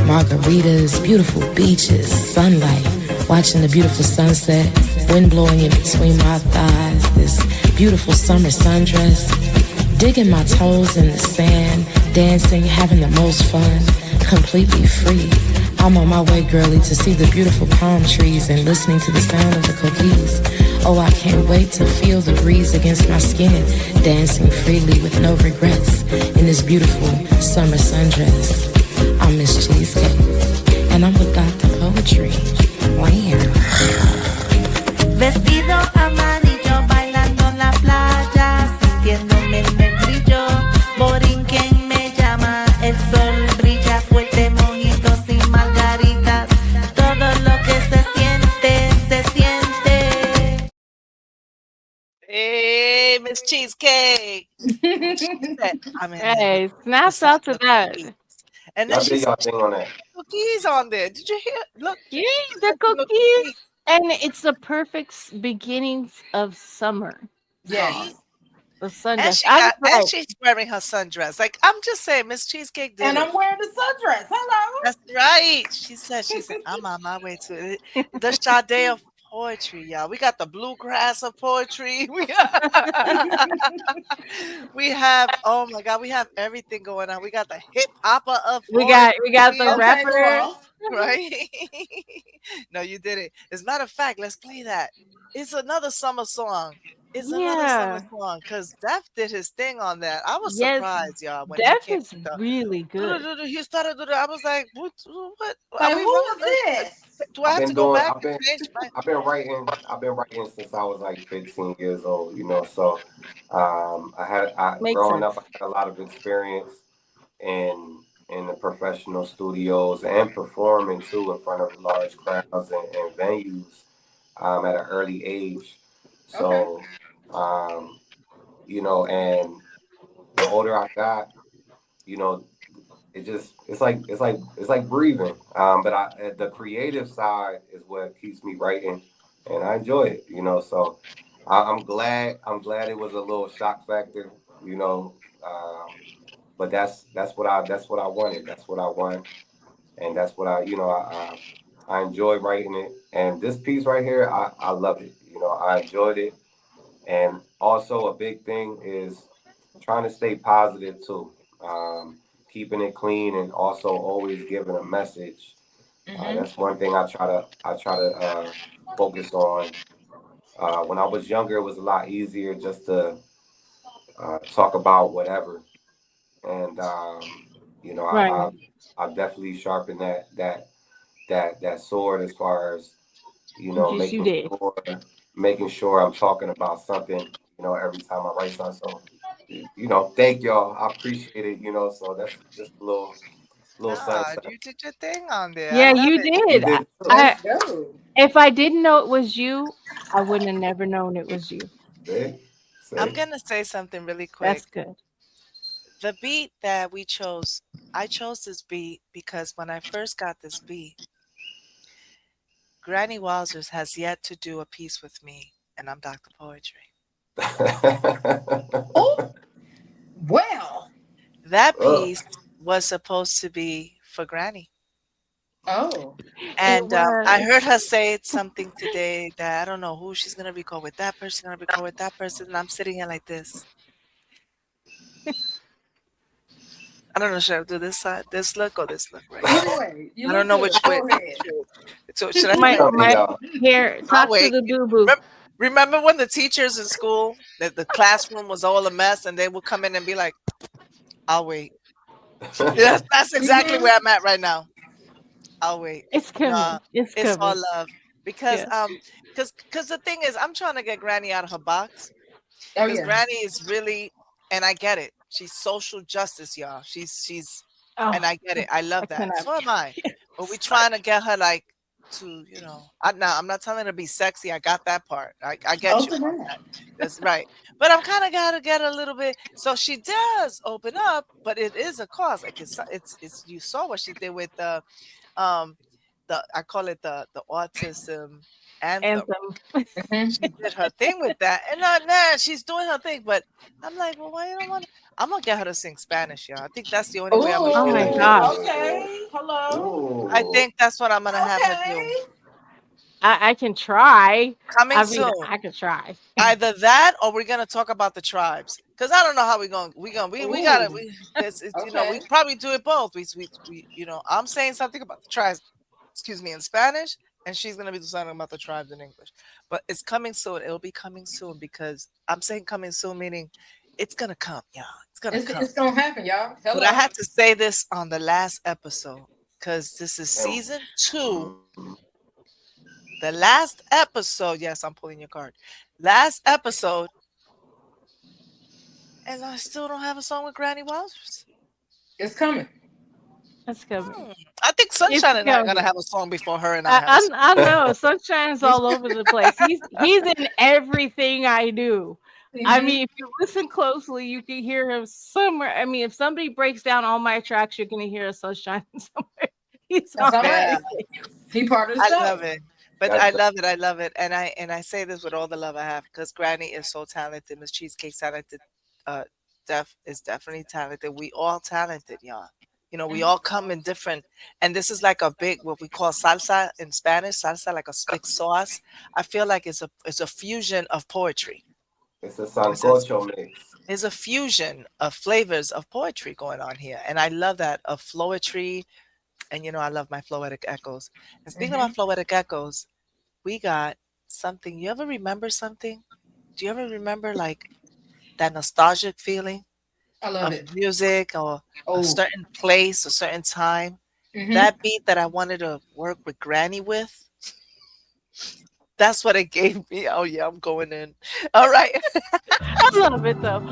Margaritas, beautiful beaches, sunlight, watching the beautiful sunset, wind blowing in between my thighs, this beautiful summer sundress, digging my toes in the sand, dancing, having the most fun, completely free. I'm on my way, girlie, to see the beautiful palm trees and listening to the sound of the coquis. Oh, I can't wait to feel the breeze against my skin, dancing freely with no regrets in this beautiful summer sundress. I'm Miss Cheesecake, and I'm with Dr. Poetry. Wow. Vestido amarillo, bailando en la playa, sintiéndome en el brillo. Borinquen me llama, el sol brilla fuerte, mojitos y margaritas. Todo lo que se siente, se siente. Hey, Miss Cheesecake. She said, I'm in Hey, the snaps sound out to of that. cookies. And then Y'all she did said, y'all thing on that. cookies on there. Did you hear? Look, Yeah, she the said she looked cookies. cookies. And it's the perfect beginnings of summer Yes. song. The sundress. I was And like, she's wearing her sundress. Like, I'm just saying, Miss Cheesecake did And it. I'm wearing the sundress. Hello. That's right. She said, I'm on my way to it. The Sade of poetry, y'all. We got the bluegrass of poetry. We have, oh my God, we have everything going on. We got the hip hopper of we got the poetry, Okay, go rapper. off. right? No, you did it. As a matter of fact, let's play that. It's another summer song. It's another summer Yeah. song because Def did his thing on that. I was Yes. surprised, y'all, when he Def came is with the really good. he started doing. I was like, what? Are Like, we who wrong? is this? Do I I've have to been go doing. back and change my? I've been writing since I was like 15 years old. So I Makes growing up, sense. I had a lot of experience in the professional studios and performing too in front of large crowds and venues at an early age. Okay. So um, and the older I got, you know, it's like breathing. But the creative side is what keeps me writing, and I enjoy it. So I'm glad it was a little shock factor. You know, um, but that's what I wanted. That's what I want, and that's what I enjoy writing it. And this piece right here, I love it. I enjoyed it. And also a big thing is trying to stay positive too, keeping it clean, and also always giving a message. That's one thing I try to focus on. When I was younger, it was a lot easier just to talk about whatever, and you know, Right. I, I definitely sharpened that sword as far as Yes, you did. making sure I'm talking about something. Every time I write something. So, thank y'all. I appreciate it. So that's just a little something. Nah, you did your thing on there. I Yeah, love you it. You did. did too. I Let's go. if I didn't know it was you, I wouldn't have never known it was you. See, I'm see. gonna say something really That's quick. good. The beat that we chose, I chose this beat because when I first got this beat, Granny Wowzers has yet to do a piece with me, and I'm Dr. Poetry. Oh, well. That Oh. piece was supposed to be for Granny. Oh. It And I was. heard her say something today that I don't know who she's gonna record with that person, gonna record with that person, and I'm sitting here like this. I don't know, should I do this side, this look, or this look right here? Either way, you I don't look know good. which way. Go ahead. So should I My Tell me, my y'all. here, I'll talk to wait. the boo boo. Remember when the teachers in school, the classroom was all a mess, and they would come in and be like, "I'll wait." Yes, that's exactly Mhm. where I'm at right now. I'll wait. It's Nah, coming. It's it's all coming. love because Yeah. because the thing is, I'm trying to get Granny out of her box. Oh Because yeah. Granny is really, and I get it. She's social justice, y'all. Oh, and I get it. I I love that. cannot. So am I. But we Sorry. trying to get her like to, I'm not telling her to be sexy. I got that part. I get you Open on up. that. That's right. But I'm kind of gotta get a little bit. So she does open up, but it is a cause. Like it's you saw what she did with um I call it the autism anthem. Anthem. She did her thing with that, and nah, she's doing her thing. But I'm like, well, why you don't want? I'm gonna get her to sing Spanish, y'all. I think that's the only way I'm gonna Oh get her my to Ooh, do it. gosh. okay. Hello. I Ooh. think that's what I'm gonna have her do. Okay. I can try. Coming I mean, soon. I could try. Either that, or we're gonna talk about the tribes. Cause I don't know how we gotta Ooh. it's we Okay. probably do it both. We I'm saying something about the tribes, excuse me, in Spanish, and she's gonna be doing something about the tribes in English. But it's coming soon. It'll be coming soon because I'm saying coming soon, meaning it's gonna come, y'all. It's gonna come. It's gonna happen, y'all. But I Hello. had to say this on the last episode because this is And, season 2. The last episode, yes, I'm pulling your card. Last episode, and I still don't have a song with Granny Wowzers. It's coming. That's coming. I think It's Sunshine and I are gonna coming. have a song before her and I have a song. I know Sunshine's all over the place. He's in everything I do. I Mhm. mean, if you listen closely, you can hear him somewhere. I mean, if somebody breaks down all my tracks, you're gonna hear a Sunshine somewhere. He's That's on all Yeah, right. everything. He part of the I show. love it. But that's I love it. I love it. And I say this with all the love I have because Granny is so talented. Miss Cheesecake's talented. Uh, Def is definitely talented. We all talented, y'all. We Mhm. all come in different, and this is like a big what we call salsa in Spanish. Salsa, like a big sauce. I feel like it's a fusion of poetry. it's a It's a sancocho mix. There's a fusion of flavors of poetry going on here, and I love that of floetry. And I love my floetic echoes. And speaking about Mhm. floetic echoes, we got something. You ever remember something? Do you ever remember like that nostalgic feeling I love of it. music or a Oh. certain place, a certain time? Mhm. That beat that I wanted to work with Granny with, that's what it gave me. Oh yeah, I'm going in. All right. I love it though.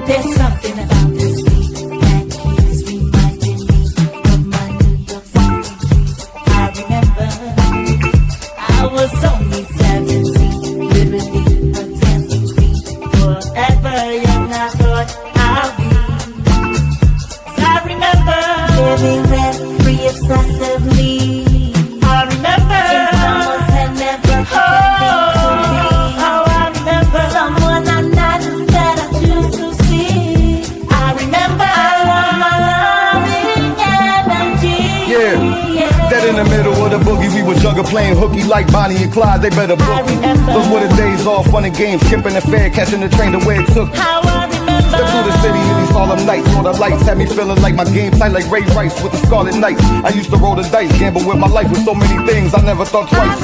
There's something about this beat that keeps reminding me of my New York City dreams. I remember I was only 17, literally a dancing queen. Forever young, I thought I'll be. playing hooky like Bonnie and Clyde, they better book me. Those were the days, all fun and games, skipping the fair, catching the train the way it took me. Step through the city in these solemn nights, all the lights had me feeling like my game tight like Ray Rice with the Scarlet Knights. I used to roll the dice, gamble with my life with so many things I never thought twice.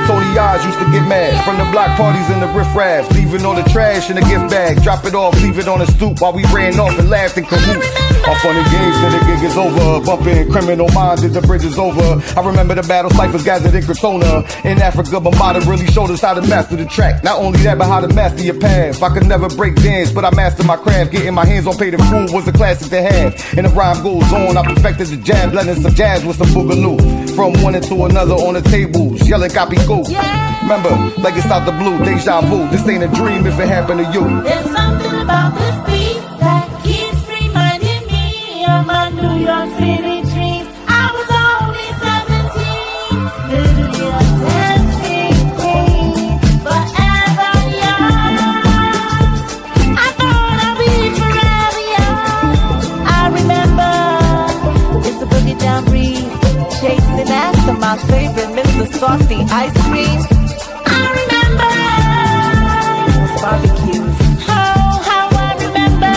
Tony eyes used to get mad from the block parties and the riffraff, leaving all the trash in the gift bag, drop it off, leave it on the stoop while we ran off and laughed in cahoots. All fun and games till the gig is over, bumping Criminal Minds till the bridge is over. I remember the battle ciphers gathered in Crotona. In Africa, Bambaataa really showed us how to master the track. Not only that, but how to master your path. I could never break dance, but I mastered my craft. Getting my hands on paid food was a classic to have. And the rhyme goes on, I perfected the jab, blending some jazz with some boogaloo. From one into another on the tables, yelling copy go. Remember, like it's out the blue, deja vu. This ain't a dream if it happened to you. There's something about this beat that keeps reminding me of my New York City dreams. I was only 17, literally a dancing queen, forever young. I thought I'd be forever young. I remember it's the boogie down breeze, chasing after my favorite Mr. Saucy ice cream. I remember those barbecues. Oh, how I remember.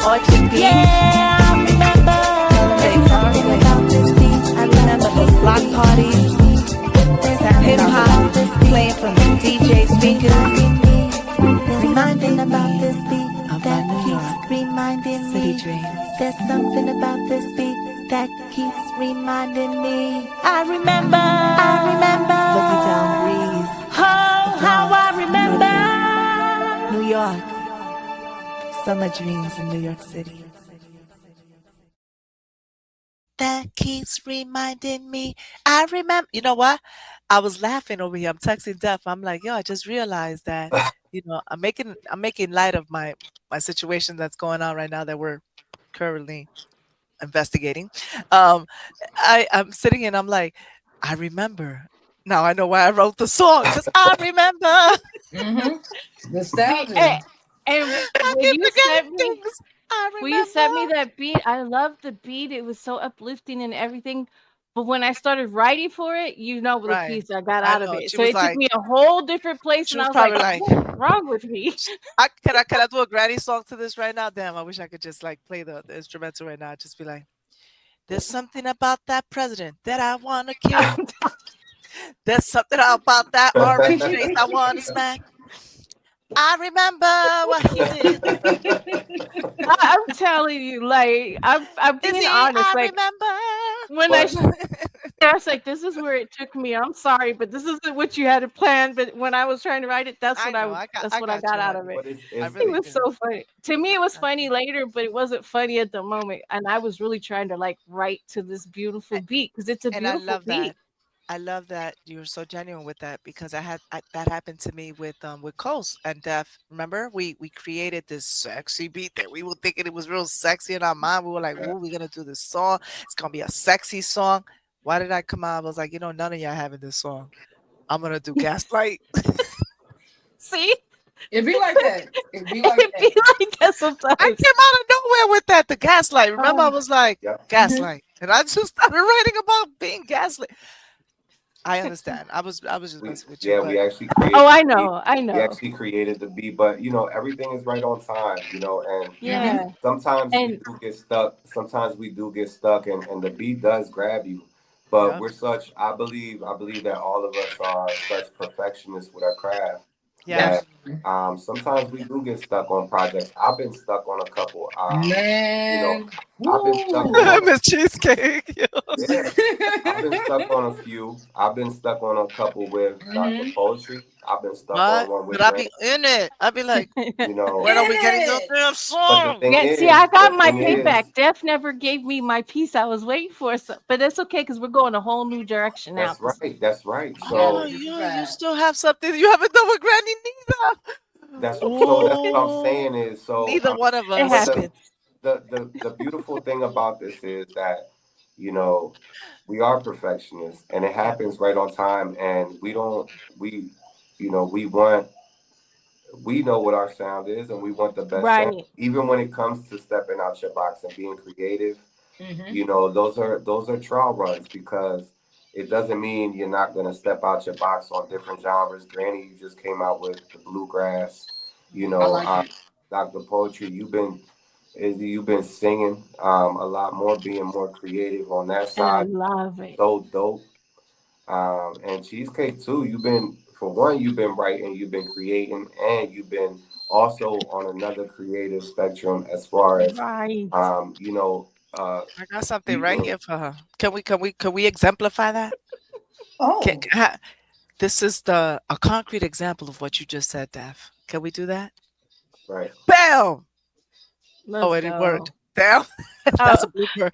Orchard Beach. Yeah, I remember. There's something about this beat. I remember those block parties. Hip hop playing from the DJ speakers. Reminding about this beat that keeps reminding me. There's something about this beat that keeps reminding me. I remember Boogie Down Breeze. Oh, how I remember New York. Summer dreams in New York City. That keeps reminding me. I remember. You know what? I was laughing over here. I'm texting Def. I'm like, yo, I just realized that, I'm making light of my situation that's going on right now that we're currently investigating. I'm sitting here and I'm like, I remember. Now I know why I wrote the song, because I remember. Nostalgia. And when you sent me, when you sent me that beat, I loved the beat. It was so uplifting and everything. But when I started writing for it, the Right. piece I got I out of know. it. She So was it took like, me a whole different place, she and I was was like, probably like, what's wrong with me? can I do a granny song to this right now? Damn, I wish I could just like play the instrumental right now. Just be like, there's something about that president that I want to kill. There's something about that orange face I want to smack. I remember what he did. I'm telling you, like, I'm being honest. I Like, remember. when I was like, this is where it took me. I'm sorry, but this isn't what you had planned. But when I was trying to write it, that's what I got out of it. But it's It was so funny. To me, it was funny later, but it wasn't funny at the moment. And I was really trying to like write to this beautiful beat because it's a And I beautiful love beat. that. I love that you're so genuine with that, because that happened to me with Coast and Def. Remember, we created this sexy beat that we were thinking it was real sexy in our mind. We were like, "Ooh, we're gonna do this song. It's gonna be a sexy song." Why did I come out? I was like, none of y'all having this song. I'm gonna do Gaslight. See, it'd be like that. It'd be like that. Be like that sometimes. I came out of nowhere with that. The Gaslight. Remember, I was like, Gaslight, and I just started writing about being gaslit. I understand. I was just messing with you. Yeah, but... we actually created. Oh, I know. We actually created the beat, but everything is right on time. And Yeah. sometimes we And do get stuck. Sometimes we do get stuck, and the beat does grab you. But we're such. I believe that all of us are such perfectionists with our craft. Yeah. That sometimes we do get stuck on projects. I've been stuck on a couple. Man, I've been stuck on Miss Cheesecake. Yeah, I've been stuck on a few. I've been stuck on a couple with Dr. Poetry. I've been stuck on one with But I'll be in it. I'll be like, when are we getting the damn song? See, I got my payback. Def never gave me my piece I was waiting for, but that's okay because we're going a whole new direction now. That's right. So oh, you still have something you haven't done with Granny neither. That's what I'm saying is neither one of us. It happens. The beautiful thing about this is that we are perfectionists, and it happens right on time, and we know what our sound is, and we want the best sound. Even when it comes to stepping out your box and being creative, those are trial runs, because it doesn't mean you're not gonna step out your box on different genres. Granny, you just came out with the bluegrass. You I know, like it. Dr. Poetry, you've been singing a lot more, being more creative on that And I side. love it. So dope. And Cheesecake too. You've been, for one, you've been writing, you've been creating, and you've been also on another creative spectrum as far as Right. you know, I got something right speaking. here for her. Can we exemplify that? Can, Oh, ha- this is a concrete example of what you just said, Daph. Can we do that? Right. Bam! Oh, Let's and it go. worked. Bam! That's Oh. a blooper.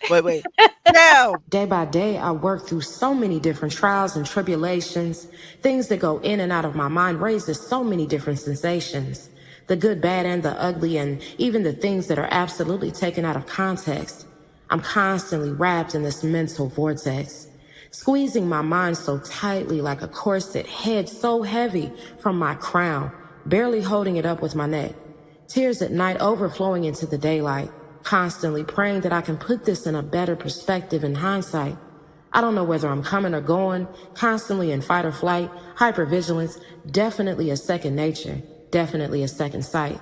Wait. Bam! Day by day, I work through so many different trials and tribulations. Things that go in and out of my mind raises so many different sensations. The good, bad, and the ugly, and even the things that are absolutely taken out of context. I'm constantly wrapped in this mental vortex, squeezing my mind so tightly like a corset, head so heavy from my crown, barely holding it up with my neck. Tears at night overflowing into the daylight, constantly praying that I can put this in a better perspective in hindsight. I don't know whether I'm coming or going, constantly in fight or flight, hypervigilance, definitely a second nature, definitely a second sight.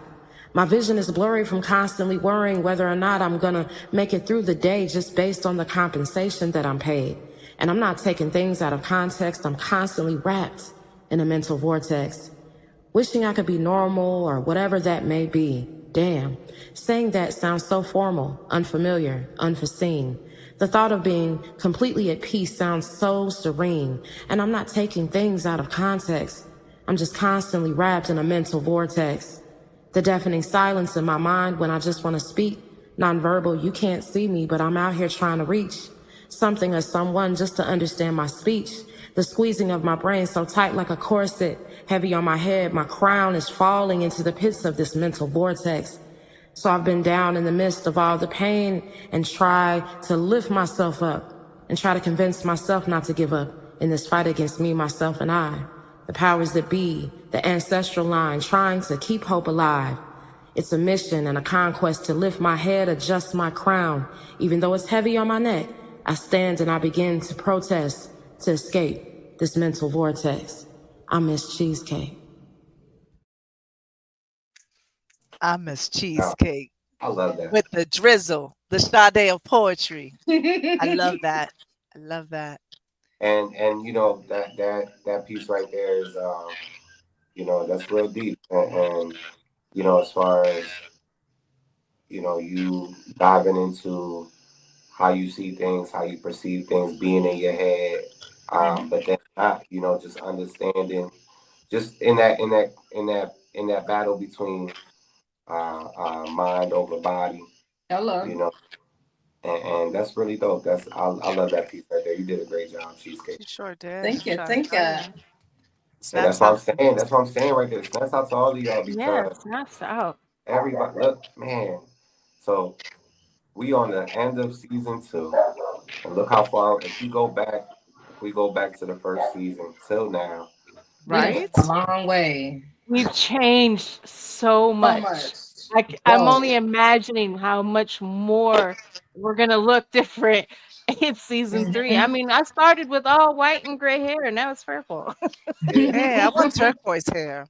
My vision is blurry from constantly worrying whether or not I'm gonna make it through the day just based on the compensation that I'm paid. And I'm not taking things out of context, I'm constantly wrapped in a mental vortex. Wishing I could be normal or whatever that may be. Damn, saying that sounds so formal, unfamiliar, unforeseen. The thought of being completely at peace sounds so serene, and I'm not taking things out of context. I'm just constantly wrapped in a mental vortex. The deafening silence in my mind when I just want to speak. Nonverbal, you can't see me, but I'm out here trying to reach something or someone just to understand my speech. The squeezing of my brain so tight like a corset, heavy on my head, my crown is falling into the pits of this mental vortex. So I've been down in the midst of all the pain and try to lift myself up and try to convince myself not to give up in this fight against me, myself, and I. The powers that be, the ancestral line, trying to keep hope alive. It's a mission and a conquest to lift my head, adjust my crown. Even though it's heavy on my neck, I stand and I begin to protest, to escape this mental vortex. I miss cheesecake. I miss Wow, cheesecake I love that. with the drizzle, the Sade of poetry. I love that. I love that. And you know that piece right there is you know, that's real deep. And you know, as far as you know, you diving into how you see things, how you perceive things, being in your head, Mhm. but then not, you know, just understanding, just in that battle between mind over body, Hello. you know, and that's really dope. I love that piece right there. You did a great job, Cheesecake. She sure did. Thank I'm you. trying to Thank tell you. you. And Snaps that's what I'm out. saying. That's what I'm saying right there. That's out to all of y'all Yeah, because snaps out. everybody, look, man. So we on the end of season 2, and look how far. If we go back to the first season till now, We done Right? come a long way. We've changed so So much. much. I'm Whoa. only imagining how much more we're gonna look different in season 3. I Mhm. mean, I started with all white and gray hair, and now it's purple. yeah, Hey, I want turquoise hair.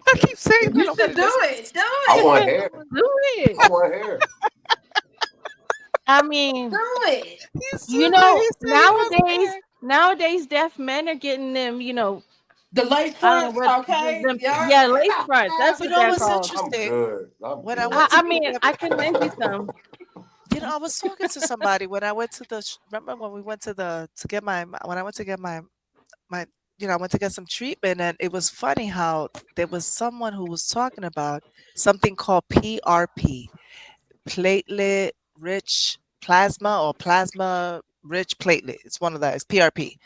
I yeah, keep saying yeah. that. You Nobody should do listens. it. Do I it. want hair. Do it. I want hair. I mean, Do it. He's saying he wants hair. nowadays, deaf men are getting them. The lace I don't know fronts, what okay? Yeah. yeah, lace fronts. That's You what know they're what's called. I'm interesting? good. I'm When I good. went to I the mean, I can lend you some. I was talking to somebody when I went to remember when we went to get when I went to get my I went to get some treatment, and it was funny how there was someone who was talking about something called PRP, platelet rich plasma, or plasma rich platelet. It's one of those, PRP.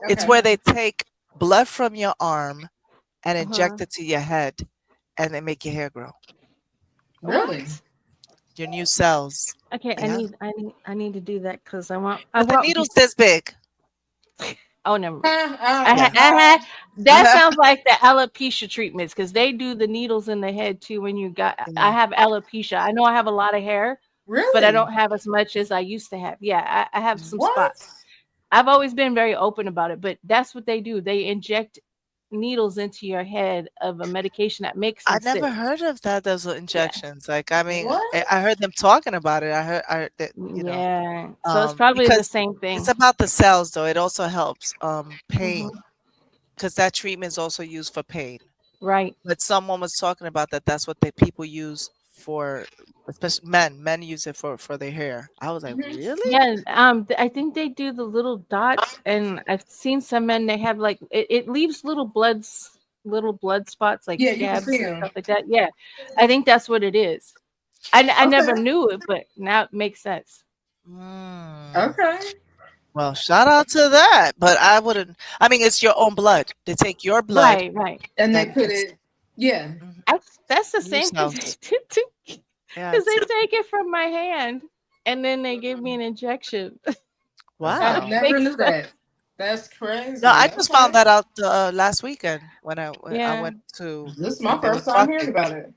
It's Okay. where they take blood from your arm and Uh-huh. inject it to your head, and they make your hair grow. Really? What? Your new cells. Okay, Yeah. I need to do that because I But the want. needle's this big. Oh, never mind. Yeah. That sounds like the alopecia treatments because they do the needles in the head too. When you got, I Yeah. have alopecia. I know I have a lot of hair, but I Really? don't have as much as I used to have. Yeah, I have some What? spots. I've always been very open about it, but that's what they do. They inject needles into your head of a medication that makes I them never sick. heard of that. Those Yeah. injections. Like, I mean, What? I heard them talking about it. I heard that, Yeah. So it's probably the because same it's thing. about the cells, though. It also helps pain, Hmm. because that treatment is also used for pain. Right. But someone was talking about that. That's what people use for, especially men. Men use it for their hair. I was like, really? Yeah, I think they do the little dots, and I've seen some men. They have like it leaves little blood spots, like Yeah, you can scabs see and them. stuff like that. Yeah, I think that's what it is. I never Okay. knew it, but now it makes sense. Mm. Okay. Well, shout out to that. But I wouldn't. I mean, it's your own blood. They take your blood Right, right. And they and put it, yeah. Mhm. That's the New same thing cells. they do Yeah. because they take it from my hand and then they give me an injection. So I it Wow. never makes knew sense. that. That's No, I crazy. just Okay. found that out last weekend when I Yeah. went to This is my when they were first time talking. hearing about it.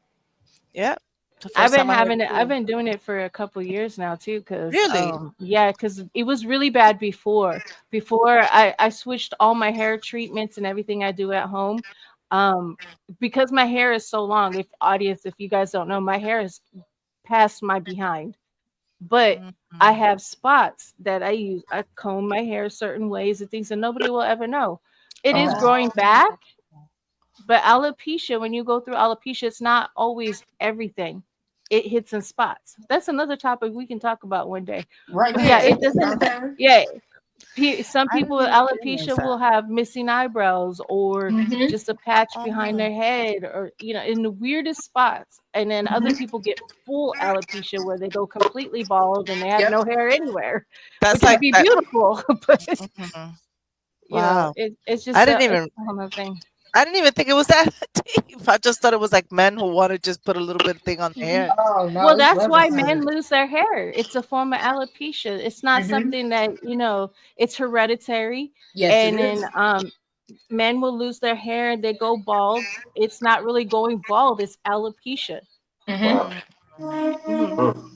Yeah, the first time I heard it I've too. been doing it for a couple years now too, because Really? yeah, because it was really bad before. Before I switched all my hair treatments and everything I do at home. Um, because my hair is so long, if you guys don't know, my hair is past my behind. But I Mhm. have spots that I use. I comb my hair certain ways and things, and nobody will ever know. It is Oh. growing back, but alopecia, when you go through alopecia, it's not always everything. It hits in spots. That's another topic we can talk about one day. Right But yeah, it here. doesn't. Okay. Yeah, some I people didn't with even realize alopecia will that. have missing eyebrows or Mm-hmm. just a patch behind Oh, their head, or in the weirdest spots. And then other people get full alopecia where they go completely bald and they have Yep. no hair anywhere, that's which would like be that. beautiful. But Mhm. Wow. it's I just didn't it's even a whole nother thing. I didn't even think it was that deep. I just thought it was like men who want to just put a little bit of thing on their hair. Oh no, Well, it's that's level why to men it. lose their hair. It's a form of alopecia. It's not Mm-hmm. something that, it's hereditary. Yes, it And then is. men will lose their hair and they go bald. It's not really going bald, it's alopecia. Mm-hmm. Wow. Mm. Hmm. Hmm.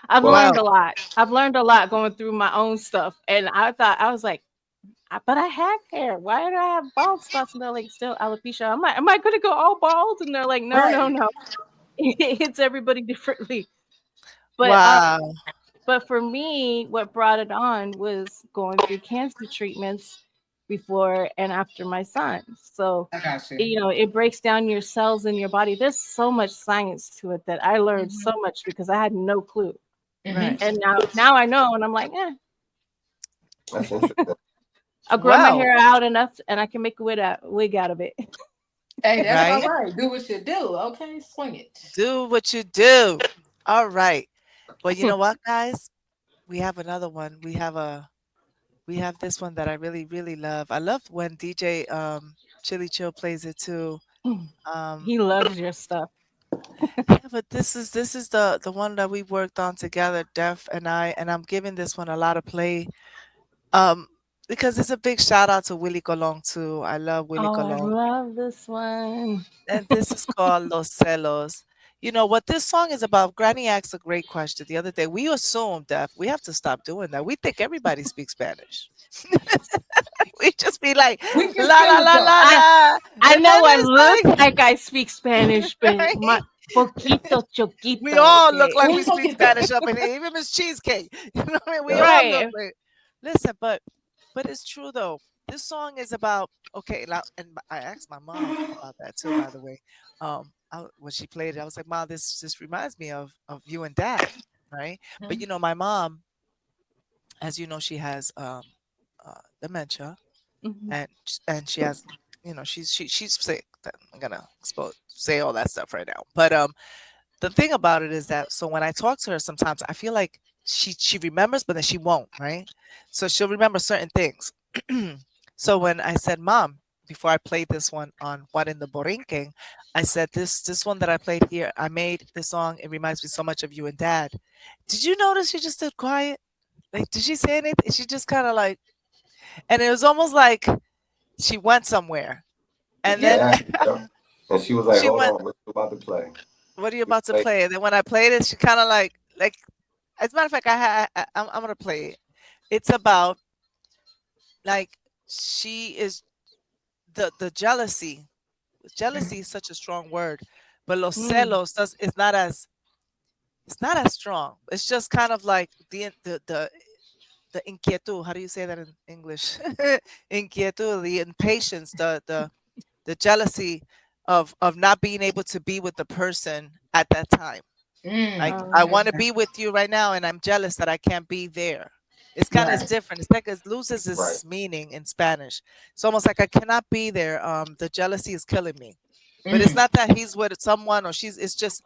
I've Well, Wow. learned a lot. I've learned a lot going through my own stuff. And I was like, but I have hair. Why do I have bald spots? And they're like, still alopecia. I'm like, am I going to go all bald? And they're like, no, no, Right. no. It hits everybody differently. But Wow. But for me, what brought it on was going through cancer treatments before and after my son. So, I got you. it breaks down your cells in your body. There's so much science to it that I learned Mhm. so much because I had no clue. Mm-hmm. Right. And now I know, and I'm like, that's interesting. I'll grow my Well, hair out enough and I can make a wig out of it. Hey, that's all right. right. Do what you do. Okay, swing it. Do what you do. All right. Well, you know what, guys? We have another one. We have this one that I really, really love. I love when DJ Chili Chill plays it too. Um, He loves your stuff. yeah, but this is the one that we worked on together, Def and I, and I'm giving this one a lot of play. Um, because it's a big shout out to Willie Colon too. I love Willie Oh, I Colon. love this one. And this is called Los Celos. You know what this song is about? Granny asked a great question the other day. We assume, Def, we have to stop doing that. We think everybody speaks Spanish. We just be like, We can la la feel it la though. la I la. I And then know I it's look like, like I speak Spanish, but right? my poquito We choquito, all look okay? like Un we speak poquito. Spanish up in here. Even Miss Cheesecake. You know what I mean? We Yeah. all look Right. like. Listen, but it's true though. This song is about okay. And I asked my mom about that too. By the way, when she played it, I was like, "Mom, this reminds me of you and Dad, right?" But you know, my mom, as you know, she has dementia, Mhm. and she has, she's sick. I'm gonna say all that stuff right now. But the thing about it is that so when I talk to her sometimes I feel like she remembers but then she won't, right? So she'll remember certain things. So when I said, Mom, before I played this one on What in the Borinquen, I said this one that I played here, I made this song, it reminds me so much of you and Dad. Did you notice she just stood quiet? Like, did she say anything? She just kind of like, and it was almost like she went somewhere. And Yeah. then Yep. And she was like, she "Hold went, on, what you about to play?" what are you You about to play. play? And then when I played it, she kind of like as a matter of fact, I'm gonna play it. It's about like she is the jealousy. Jealousy is such a strong word, but los celos does is not as it's not as strong. It's just kind of like the inquietud. How do you say that in English? Inquietud, the impatience, the jealousy of not being able to be with the person at that time. Like I want to be with you right now, and I'm jealous that I can't be there. It's kind of it's Right. different. It's like it loses Right. its meaning in Spanish. It's almost like I cannot be there. The jealousy is killing me. But it's not that he's with someone or she's. It's just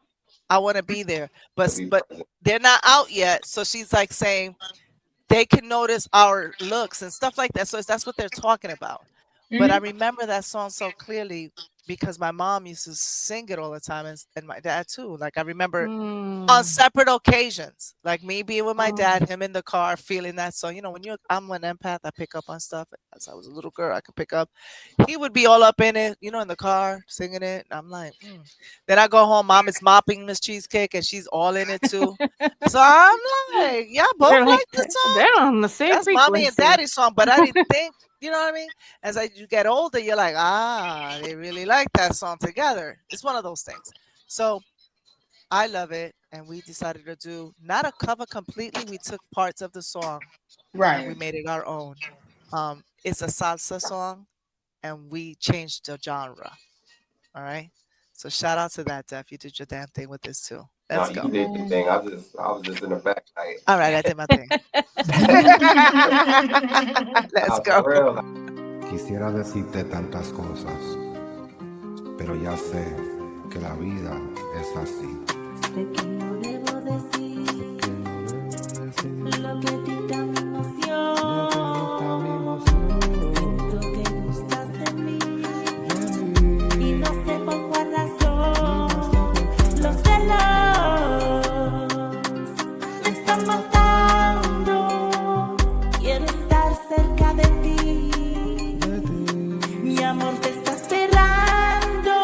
I want to be there. To But be but present. they're not out yet. So she's like saying they can notice our looks and stuff like that. So that's what they're talking about. But I remember that song so clearly because my mom used to sing it all the time, and my dad too. Like I remember on separate occasions, like me being with my dad, him in the car, feeling that song. You know, when I'm an empath, I pick up on stuff. As I was a little girl, I could pick up. He would be all up in it, you know, in the car singing it. And I'm like, Then I go home, mom is mopping this cheesecake, and she's all in it too. So I'm like, yeah, both They're like like this song. they're on the same That's mommy and frequency. daddy's song, but I didn't think, you know what I mean? As you get older, you're like, they really like that song together. It's one of those things. So I love it, and we decided to do not a cover completely. We took parts of the song and we Right. made it our own. It's a salsa song, and we changed the genre. All right. So shout out to that, Def. You did your damn thing with this too. No, Let's you go. did your thing. I was just in the back. Like, All right, I did my thing. Let's nah, go. for real. Quisiera decirte tantas cosas, pero ya sé que la vida es así. Sé que no debo decir lo que dicta mi emoción. Siento que gustas de mí y no sé por cuál razón. Los celos me están matando. Quiero estar cerca de ti. Mi amor te está esperando.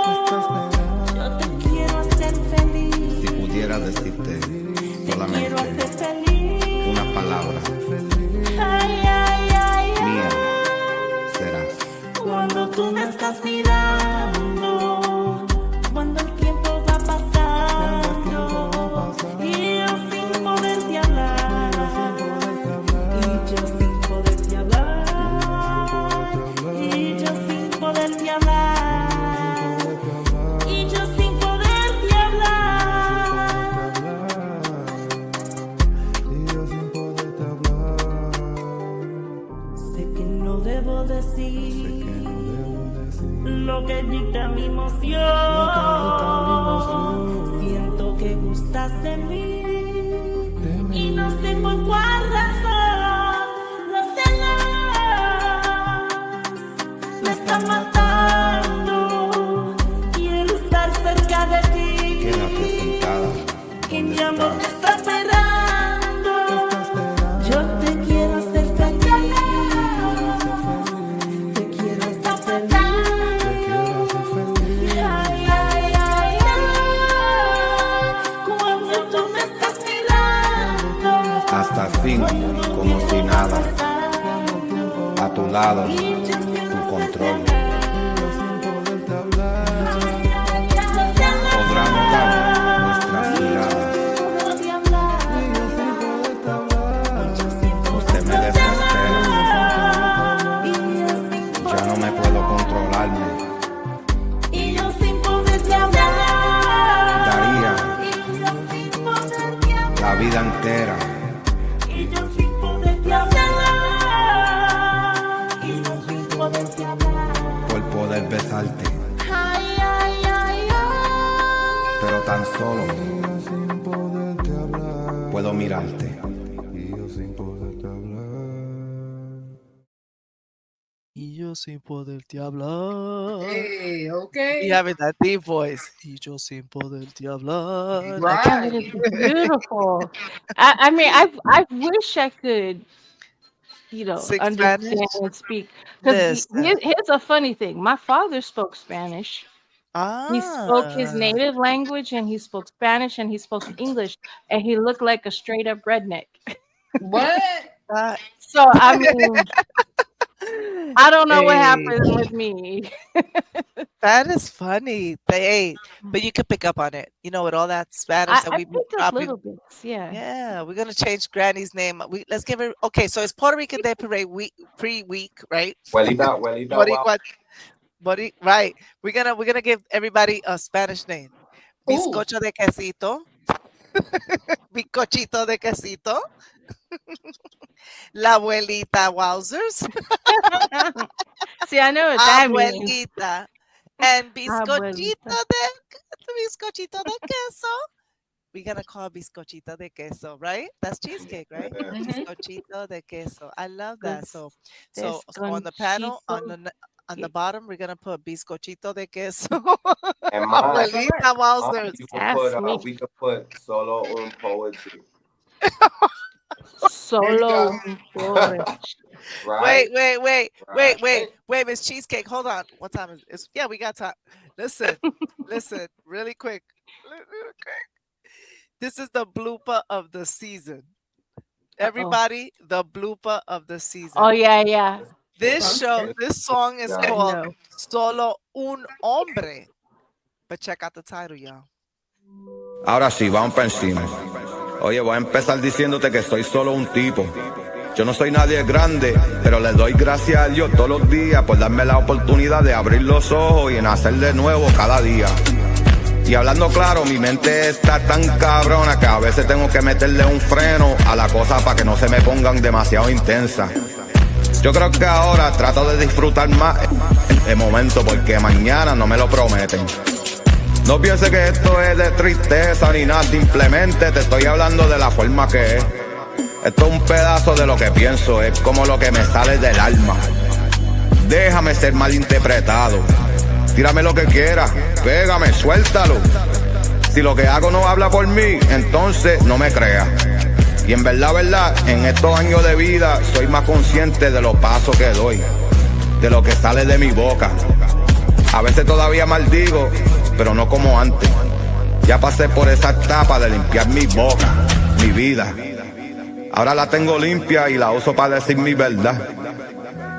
Yo te quiero hacer feliz. Si pudiera decirte Quiero hacer solamente feliz. una palabra, Ay, ay, ay, mía ay. serás. Cuando tú me estás mirando, cuando el tiempo va pasando, y yo sin poderte hablar, y yo sin poderte hablar, y yo sin poderte hablar, y yo sin poderte hablar. Sé que no debo decir lo que dicta mi emoción. Siento que gustas de mí y no sé por cuál razón. Los celos me están matando. Quiero estar cerca de ti. Quédate sentada Y mi donde amor te estás. está esperando. Yo te quiero hacer feliz. Te quiero hacer feliz. Ay, ay, ay, ay. Cuando tú me estás mirando. Hasta el fin, como si nada. A tu lado, tu control. Podrán notar nuestras miradas. Usted me desespera. Ya no me puedo controlarme. Y yo sin poderte hablar. Daría Y yo sin poderte hablar. la vida entera Y yo sin poderte hablar. Y yo sin poderte hablar. por poder besarte. Ay, ay, ay, ay. Pero tan solo puedo mirarte. Y yo sin poderte hablar. Hey, okay. Y having that deep voice. Y yo sin poderte hablar. Right. It is beautiful. I mean, I wish I could, Sing understand Spanish? and speak. Because Listen. here's a funny thing. My father spoke Spanish. He spoke his Ah. native language, and he spoke Spanish, and he spoke English, and he looked like a straight up redneck. What? So I mean, I don't know what Hey, happened with me. that is funny. Hey, but you can pick up on it. You know, with all that Spanish that I we picked up probably. little bits, yeah. Yeah, we're gonna change Granny's name. Let's give her. Okay, so it's Puerto Rican Day Parade week, pre-week, right? Abuelita, wow. Boricua, right? We're gonna give everybody a Spanish name. Ooh. Bizcocho de quesito, bizcochito de quesito, la abuelita Wowzers, See, I know what that means. abuelita, and Abuelita. bizcochito de queso. We're gonna call bizcochito de queso, right? That's cheesecake, right? Bizcochito de queso. I love that. So on the panel, on the bottom, we're gonna put bizcochito de queso. And Abuelita mine, Wowzers. you can put we could put solo un poetry. Solo un pobre. Right? Wait, Miss Cheesecake. Hold on. What time is it? Yeah, we got time. Listen, really quick. This is the blooper of the season. Everybody, the blooper of the season. Oh yeah. This song is called No. Solo un hombre. But check out the title, y'all. Ahora sí, vamos para encima. Oye, voy a empezar diciéndote que soy solo un tipo. Yo no soy nadie grande, pero le doy gracias a Dios todos los días por darme la oportunidad de abrir los ojos y nacer de nuevo cada día. Y hablando claro, mi mente está tan cabrona que a veces tengo que meterle un freno a la cosa para que no se me pongan demasiado intensas. Yo creo que ahora trato de disfrutar más el momento porque mañana no me lo prometen. No pienses que esto es de tristeza ni nada, simplemente te estoy hablando de la forma que es. Esto es un pedazo de lo que pienso, es como lo que me sale del alma. Déjame ser malinterpretado. Tírame lo que quieras, pégame, suéltalo. Si lo que hago no habla por mí, entonces no me creas. Y en verdad, en estos años de vida soy más consciente de los pasos que doy, de lo que sale de mi boca. A veces todavía maldigo, pero no como antes. Ya pasé por esa etapa de limpiar mi boca, mi vida. Ahora la tengo limpia y la uso para decir mi verdad.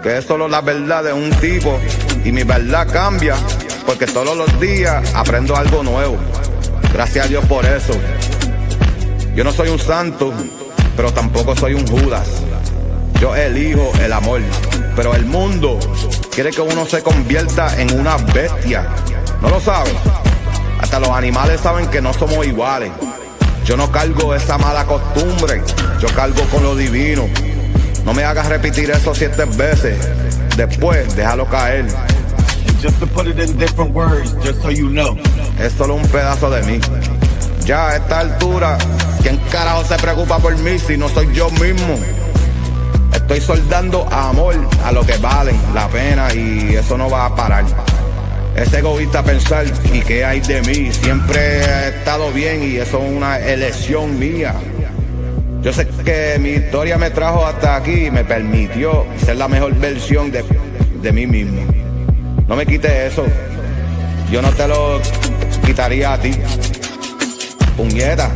Que es solo la verdad de un tipo y mi verdad cambia porque todos los días aprendo algo nuevo. Gracias a Dios por eso. Yo no soy un santo, pero tampoco soy un Judas. Yo elijo el amor, pero el mundo quiere que uno se convierta en una bestia. ¿No lo saben? Hasta los animales saben que no somos iguales. Yo no cargo esa mala costumbre, yo cargo con lo divino. No me hagas repetir eso 7 veces, después déjalo caer. Just to put it in different words, just so you know. Es solo un pedazo de mí. Ya a esta altura, ¿quién carajo se preocupa por mí si no soy yo mismo? Estoy soldando amor a lo que valen la pena y eso no va a parar. Es egoísta pensar, ¿y qué hay de mí? Siempre he estado bien y eso es una elección mía. Yo sé que mi historia me trajo hasta aquí y me permitió ser la mejor versión de mí mismo. No me quites eso, yo no te lo quitaría a ti. Puñeta,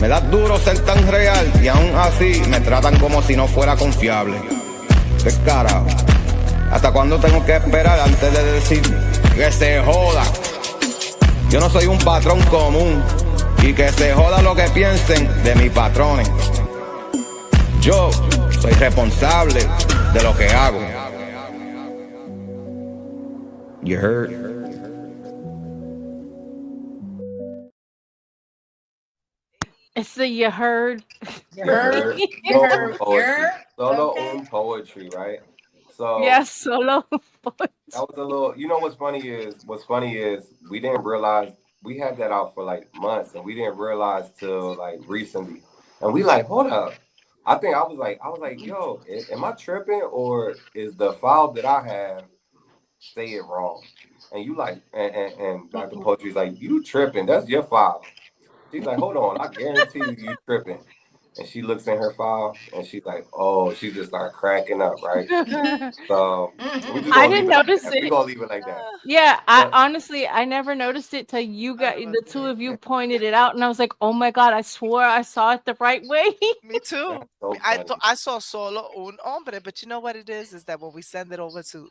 me da duro ser tan real y aún así me tratan como si no fuera confiable. ¿Qué carajo? ¿Hasta cuándo tengo que esperar antes de decir que se joda? Yo no soy un patrón común y que se joda lo que piensen de mis patrones. Yo soy responsable de lo que hago. You heard? It's the you heard. Solo un poetry, right? So Yes, solo. that was a little. You know what's funny is we didn't realize we had that out for like months, and we didn't realize till like recently. And we like, hold up. I think I was like, yo, am I tripping or is the file that I have say it wrong? And you like, and Dr. Poetry's like, you tripping? That's your file. She's like, hold on, I guarantee you tripping. and she looks in her file and she's like, oh, she just started cracking up, right? So we just I gonna leave didn't it like notice that. We it. gonna leave it like that. Yeah, I But honestly I never noticed it till you got the two of you pointed it out, and I was like, "Oh my god, I swore I saw it the right way." Me that's too. so I funny. thought I saw solo un hombre, but you know what it is that when we send it over to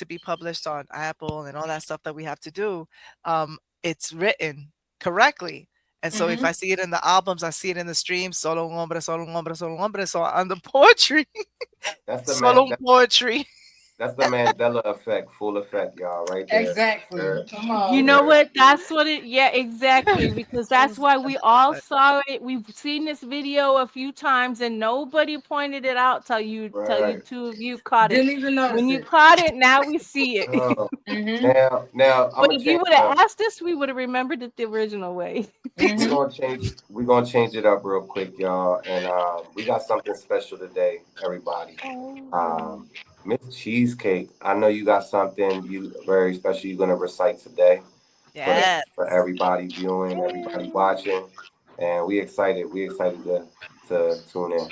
be published on Apple and all that stuff that we have to do, it's written correctly. And so if I see it in the albums, I see it in the streams, solo un hombre, solo un hombre, solo un hombre. So on the poetry, That's the solo man. un poetry. That's the Mandela effect, full effect, y'all, right there. Exactly. Come You on. know what? That's what it yeah, exactly, because that's why we all But saw it. We've seen this video a few times and nobody pointed it out till you Right. two of you caught it. Didn't even When notice you it. caught it, now we see it. Oh, Mm-hmm. now I'm But gonna if you change would it have up. asked us, we would have remembered it the original way. We're Mm-hmm. gonna change. We're gonna change it up real quick, y'all. And we got something special today, everybody. Um, Miss Cheesecake, I know you got something you very special you're gonna recite today for the yes. for everybody viewing, everybody watching, and we excited. We excited to tune in.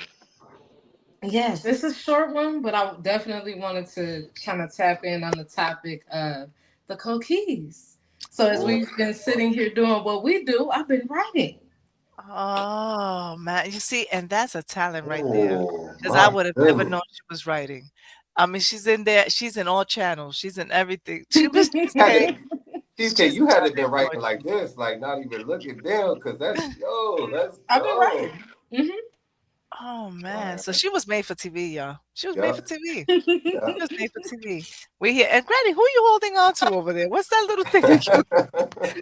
Yes, it's a short one, but I definitely wanted to kind of tap in on the topic of the coquis. So as Ooh, we've been sitting here doing what we do, I've been writing. Oh man, you see, and that's a talent right there. ooh, Because I my would have never goodness. known she was writing. I mean, she's in there. She's in all channels. She's in everything. She was Had cheesecake. to, Cheesecake, She's you in had charge to been of writing poetry. like this, like not even looking down, cause let's I've been go. writing. Hmm. Oh All man, so right. she was made for TV, y'all. She was made for Yep. TV. Yep. She was made for TV. We here, and Granny, who you holding on to over there? What's that little thing again?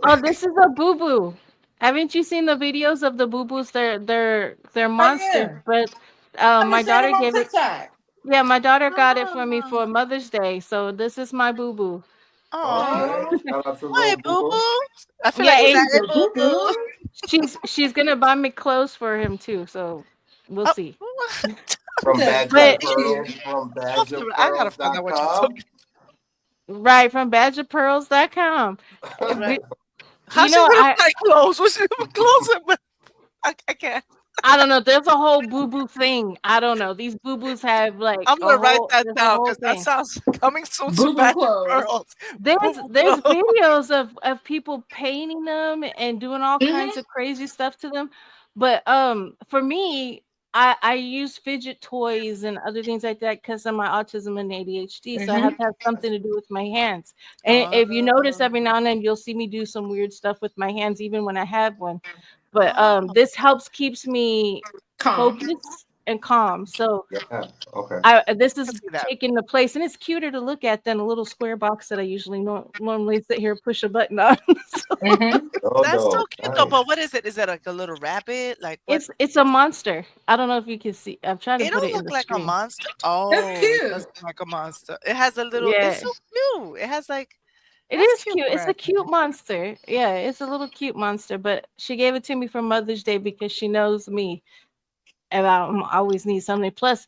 Oh, this is a boo boo. Haven't you seen the videos of the boo boos? They're Oh monsters, yeah, but I've been my seeing daughter them on gave it. TikTok. Yeah, my daughter got it for me for Oh, Mother's Day, so this is my boo boo. oh, Okay. Oh, Shout out to hi, Lil Boo boo Boo. boo. I feel like Yeah, we it, said, she's hey, a boo boo boo. boo. she's gonna buy me clothes for him too, so we'll Oh, see. From That's Badger But so Pearls, cute. from I gotta find out what you're badgerpearls.com. talking. right from badgerpearls.com. Right. You How's she know, gonna I buy clothes? What's she gonna clothes? But I can't. I don't know. There's a whole boo boo thing. I don't know. These boo boos have like I'm a gonna write whole. that There's a down whole because that thing. sounds coming soon to Boo boo Badger clothes. Pearls. Boo There's boo there's clothes. videos of people painting them and doing all kinds Hmm. of crazy stuff to them. But for me, I use fidget toys and other things like that because of my autism and ADHD. So I have Hmm. to have something to do with my hands. And if you notice, every Oh, now and then you'll see me do some weird stuff with my hands, even when I have one. But oh, this helps keeps me Calm. focused and calm. So Yeah. Okay. this I is can see that. taking the place, and it's cuter to look at than a little square box that I usually normally sit here and push a button on. So Hmm. No, That's so no. cute though. But Nice. what is it? Is that like a little rabbit? Like what? it's a monster. I don't know if you can see. I'm trying to It put don't it in look the like a screen. monster. That's Oh, it does cute. look like a monster. It has a little. It's Yeah, so cute. It has like it that's is cute, cute. It's a Granny. cute monster. Yeah, it's a little cute monster. But she gave it to me for Mother's Day because she knows me, and I always need something. Plus,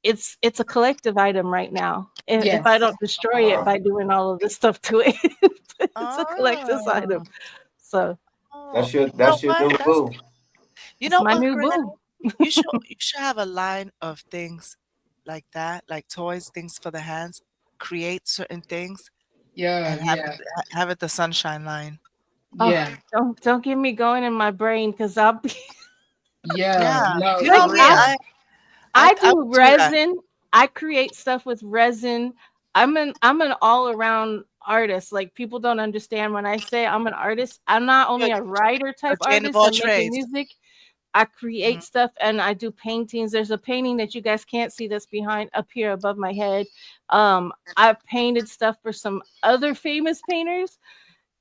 it's a collective item right now. If I Yes. don't destroy it Uh, by doing all of this stuff to it, it's a collector's item. Oh, So oh, you know that's your what? new That's boo. you it's know my what, new Granny? boo. You should have a line of things like that, like toys, things for the hands. Create certain things Yeah. and Yeah. have it the sunshine line. Oh, Yeah. don't get me going in my brain because I'll be Yeah. Yeah, No, you like know for me. real. I I I do would do that. resin. I create stuff with resin. I'm an all around artist. Like people don't understand when I say I'm an artist. I'm not You're only a writer a type Jane of artist. all I'm making trades. music. I Mhm. create stuff and I do paintings. There's a painting that you guys can't see that's behind up here above my head. I've painted stuff for some other famous painters.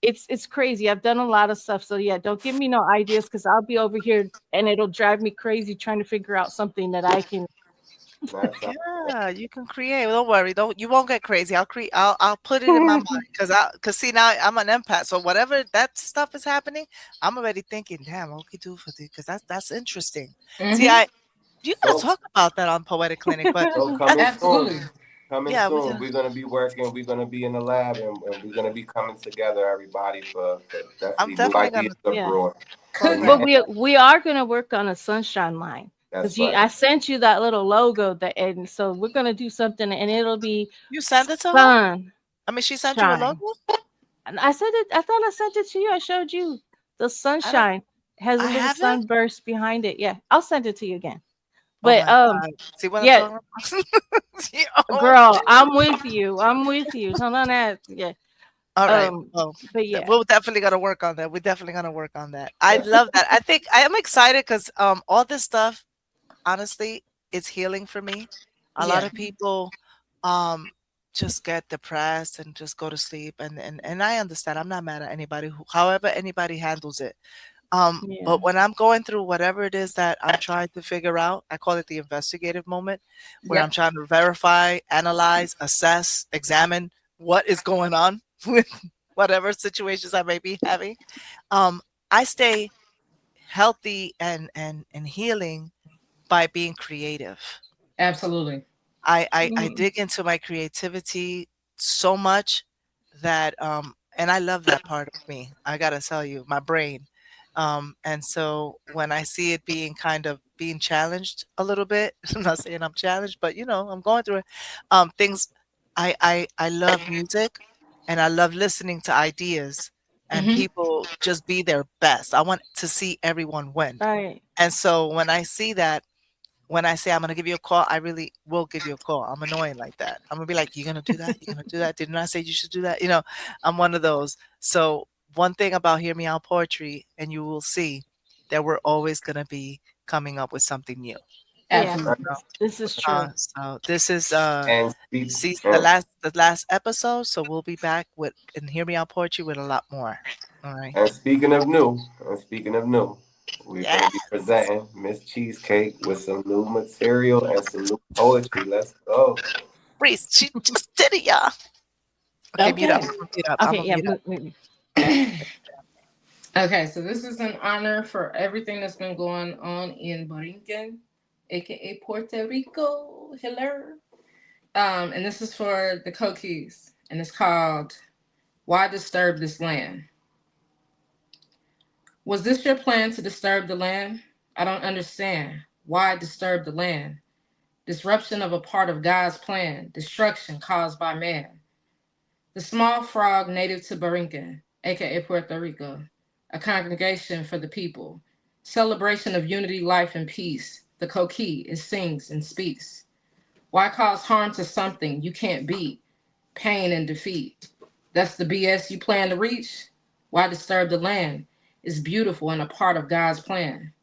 It's crazy. I've done a lot of stuff. So yeah, don't give me no ideas because I'll be over here and it'll drive me crazy trying to figure out something that I can. That's Yeah, you can create. Don't worry. Don't you won't get crazy. I'll put it in my mind because see now I'm an empath. So whatever that stuff is happening, I'm already thinking, damn, what we do for this? Because that's interesting. See, Hmm. you gotta so talk about that on Poetic Clinic, but so that's coming soon. Absolutely. Coming Yeah, we soon. can. We're gonna be working. We're gonna be in the lab, and we're gonna be coming together, everybody, for I'm definitely new definitely gonna ideas abroad. And, But program. we are gonna work on a sunshine line because that's you right. I sent you that little logo that and so we're gonna do something and it'll be You send it to her? sunshine. I mean, she sent you a logo? And I said it. I thought I sent it to you. I showed you the I don't. sunshine has a I little haven't. sunburst behind it. Yeah, I'll send it to you again. Oh But my God. See what I'm yeah, talking about? Yo. girl, I'm with you. I'm with you. Hold on that. Yeah. All right. Well, But yeah. we're definitely gonna work on that. We're definitely gonna work on that. I Yes. love that. I think I am excited because all this stuff, honestly, it's healing for me. A lot Yeah. of people just get depressed and just go to sleep, and I understand. I'm not mad at anybody who, however anybody handles it. Yeah. But when I'm going through whatever it is that I'm trying to figure out, I call it the investigative moment, where I'm Yep. trying to verify, analyze, assess, examine what is going on with whatever situations I may be having. Um, I stay healthy and healing by being creative. Absolutely. I dig into my creativity so much that and I love that part of me. I gotta tell you, my brain. And so when I see it being kind of being challenged a little bit, I'm not saying I'm challenged, but I'm going through it. Things I love music and I love listening to ideas and Mm-hmm. people just be their best. I want to see everyone win. Right. And so when I see that, when I say I'm gonna give you a call, I really will give you a call. I'm annoying like that. I'm gonna be like, "You're gonna do that? You're gonna do that? Didn't I say you should do that?" I'm one of those. So one thing about Hear Me Out Poetry, and you will see that we're always gonna be coming up with something new. Yeah. Absolutely. This is true. So this is And speak. see And, the last episode. So we'll be back with and Hear Me Out Poetry with a lot more. All right. and speaking of new, we're Yeah. gonna be presenting Miss Cheesecake with some new material and some new poetry. Let's go. Reese, she just did it, y'all. Okay, mute up. Okay. I'm gonna mute up. I'm Okay. gonna Yeah. mute up. Okay, so this is an honor for everything that's been going on in Borinquen, aka Puerto Rico. Hello. And this is for the Coquis, and it's called "Why Disturb This Land." Was this your plan to disturb the land? I don't understand. Why disturb the land? Disruption of a part of God's plan, destruction caused by man. The small frog native to Borinquen, aka Puerto Rico, a congregation for the people, celebration of unity, life, and peace. The coquille, it sings and speaks. Why cause harm to something you can't beat? Pain and defeat. That's the BS you plan to reach? Why disturb the land? It's beautiful and a part of God's plan.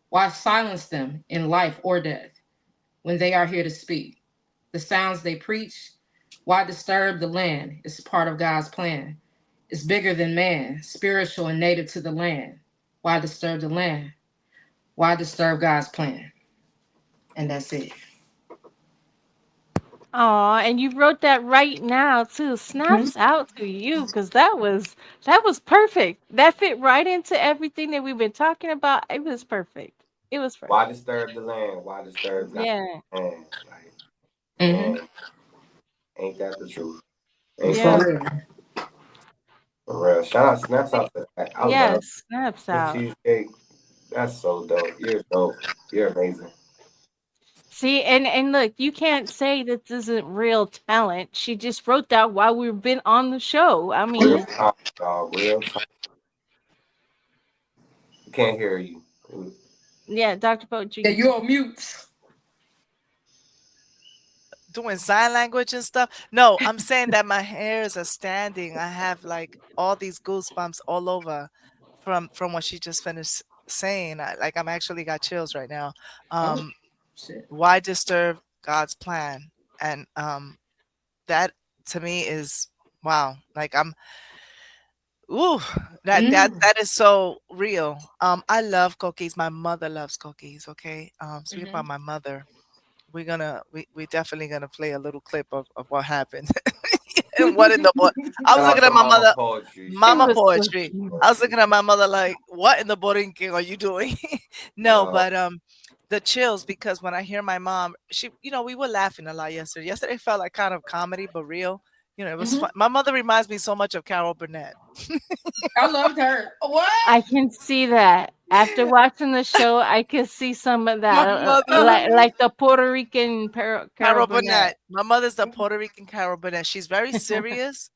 Why silence them in life or death when they are here to speak? The sounds they preach, why disturb the land? It's part of God's plan. It's bigger than man, spiritual and native to the land. Why disturb the land? Why disturb God's plan? And that's it. Aw, and you wrote that right now too. Snaps out to you because that was perfect. That fit right into everything that we've been talking about. It was perfect. It was Why perfect. disturb the land? Why disturb God's Yeah. land? Like, Mm-hmm. man, ain't that the truth? Ain't For Yeah. that real. for real? Shout out, snaps out to that. I love Yes. Snaps Miss out. Cheesecake. That's so dope. You're dope. You're amazing. See, and look, you can't say that this isn't real talent. She just wrote that while we've been on the show. I Real mean, talk, y'all. Real talk. Can't hear you. yeah, Dr. Yeah, Poetry. you're on mute. Doing sign language and stuff. No, I'm saying that my hairs are standing. I have like all these goosebumps all over from what she just finished saying. I'm actually got chills right now. Oh, Um, shit. why disturb God's plan? And that to me is wow. Like I'm ooh, Mm. that is so real. I love cookies. My mother loves cookies. Okay. Speaking Mm-hmm. about my mother, we definitely gonna play a little clip of what happened and what in the board. I Shout was out looking to at my Mama mother, Poetry. Shout It Mama out was so poetry. cute. I was to looking at my mother like, what in the borinquen are you doing? No, Poetry. but the chills because when I hear my mom, we were laughing a lot yesterday. Yesterday felt like kind of comedy, but real. It was fun. My mother reminds me so much of Carol Burnett. I loved her. What? I can see that. After watching the show, I can see some of My that, mother, like the Puerto Rican Carol Carol Burnett. Burnett. My mother's the Puerto Rican Carol Burnett. She's very serious,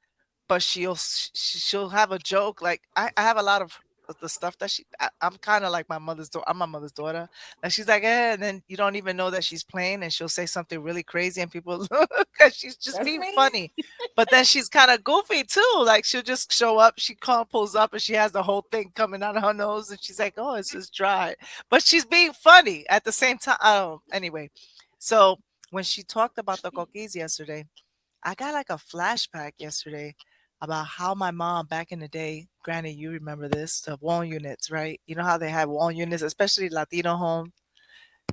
but she'll have a joke. Like I have a lot of the stuff that I'm kind of like my mother's daughter. I'm my mother's daughter. And she's like, and then you don't even know that she's playing, and she'll say something really crazy, and people look because she's just That's being me. funny. But then she's kind of goofy too. Like she'll just show up, pulls up, and she has the whole thing coming out of her nose, and she's like, oh, it's just dry, but she's being funny at the same time. Oh, anyway, so when she talked about the cookies yesterday, I got like a flashback yesterday about how my mom back in the day, Granny, you remember this, the wall units, right? You know how they had wall units, especially Latino homes.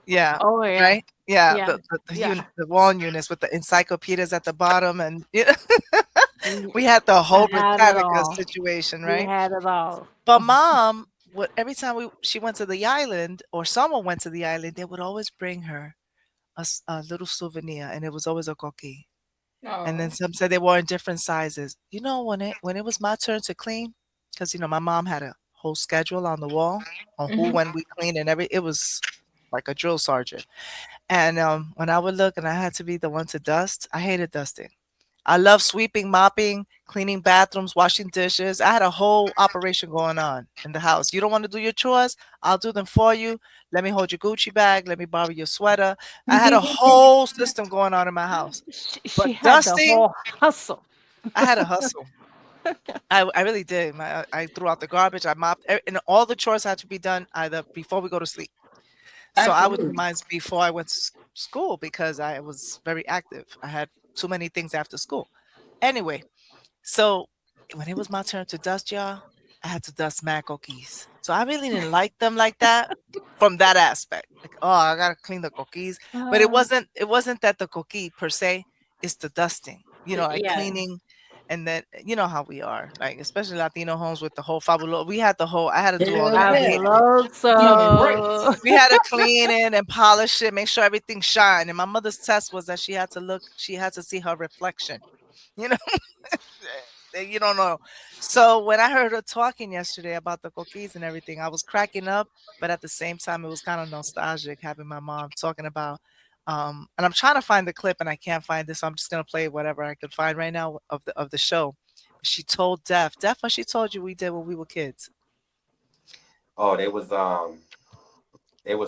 Yeah, Oh yeah, right? Yeah, yeah, yeah. the wall units with the encyclopedias at the bottom, and We we had the whole had it Britannica all. situation, We right? had it all. But mom would every time she went to the island or someone went to the island, they would always bring her a little souvenir, and it was always a coquille. And then Oh. some said they were in different sizes. When it was my turn to clean, because my mom had a whole schedule on the wall on who Hmm. when we clean and it was like a drill sergeant. And when I would look and I had to be the one to dust, I hated dusting. I love sweeping, mopping, cleaning bathrooms, washing dishes. I had a whole operation going on in the house. You don't want to do your chores? I'll do them for you. Let me hold your Gucci bag. Let me borrow your sweater. I had a whole system going on in my house. But She had the dusting, whole hustle. I had a hustle. I really did. I threw out the garbage. I mopped, and all the chores had to be done either before we go to sleep. So I would do Absolutely. mine before I went to school because I was very active. I had too many things after school. Anyway, so when it was my turn to dust, y'all, I had to dust mad cookies. So I really didn't like them like that from that aspect. Like, oh, I gotta clean the cookies. But it Uh, wasn't that the cookie per se, it's the dusting, like yeah, cleaning. And then you know how we are, like especially Latino homes with the whole fabulo. We had the whole I had to do all Hell that. yeah. Human fabuloso. race. We had to clean it and polish it, make sure everything shine. And my mother's test was that she had to see her reflection. You know, that you don't know. So when I heard her talking yesterday about the cookies and everything, I was cracking up, but at the same time, it was kind of nostalgic having my mom talking about. And I'm trying to find the clip and I can't find this, so I'm just gonna play whatever I could find right now of the show. She told Def, what she told you we did when we were kids. Oh, they was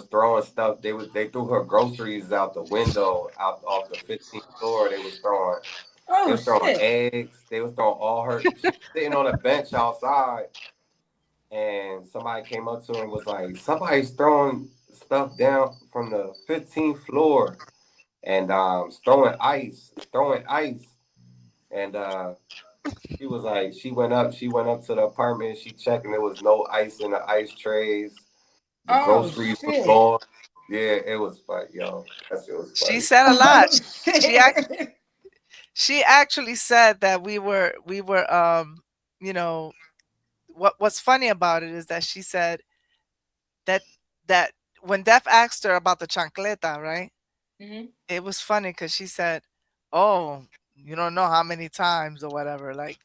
throwing stuff. They threw her groceries out the window, out off the 15th floor. They Oh was throwing shit. eggs. They was throwing all her. She was sitting on a bench outside, and somebody came up to her and was like, "Somebody's throwing stuff down from the 15th floor, and throwing ice." And she went up to the apartment. She checked, and there was no ice in the ice trays. The Oh groceries was shit. gone. Yeah, it was funny, yo. That shit was She funny. said a lot. Oh She act- shit. she actually said that we were you know what's funny about it is that she said that that when Def asked her about the chancleta, right? Hmm. It was funny because she said, "Oh, you don't know how many times or whatever." Like,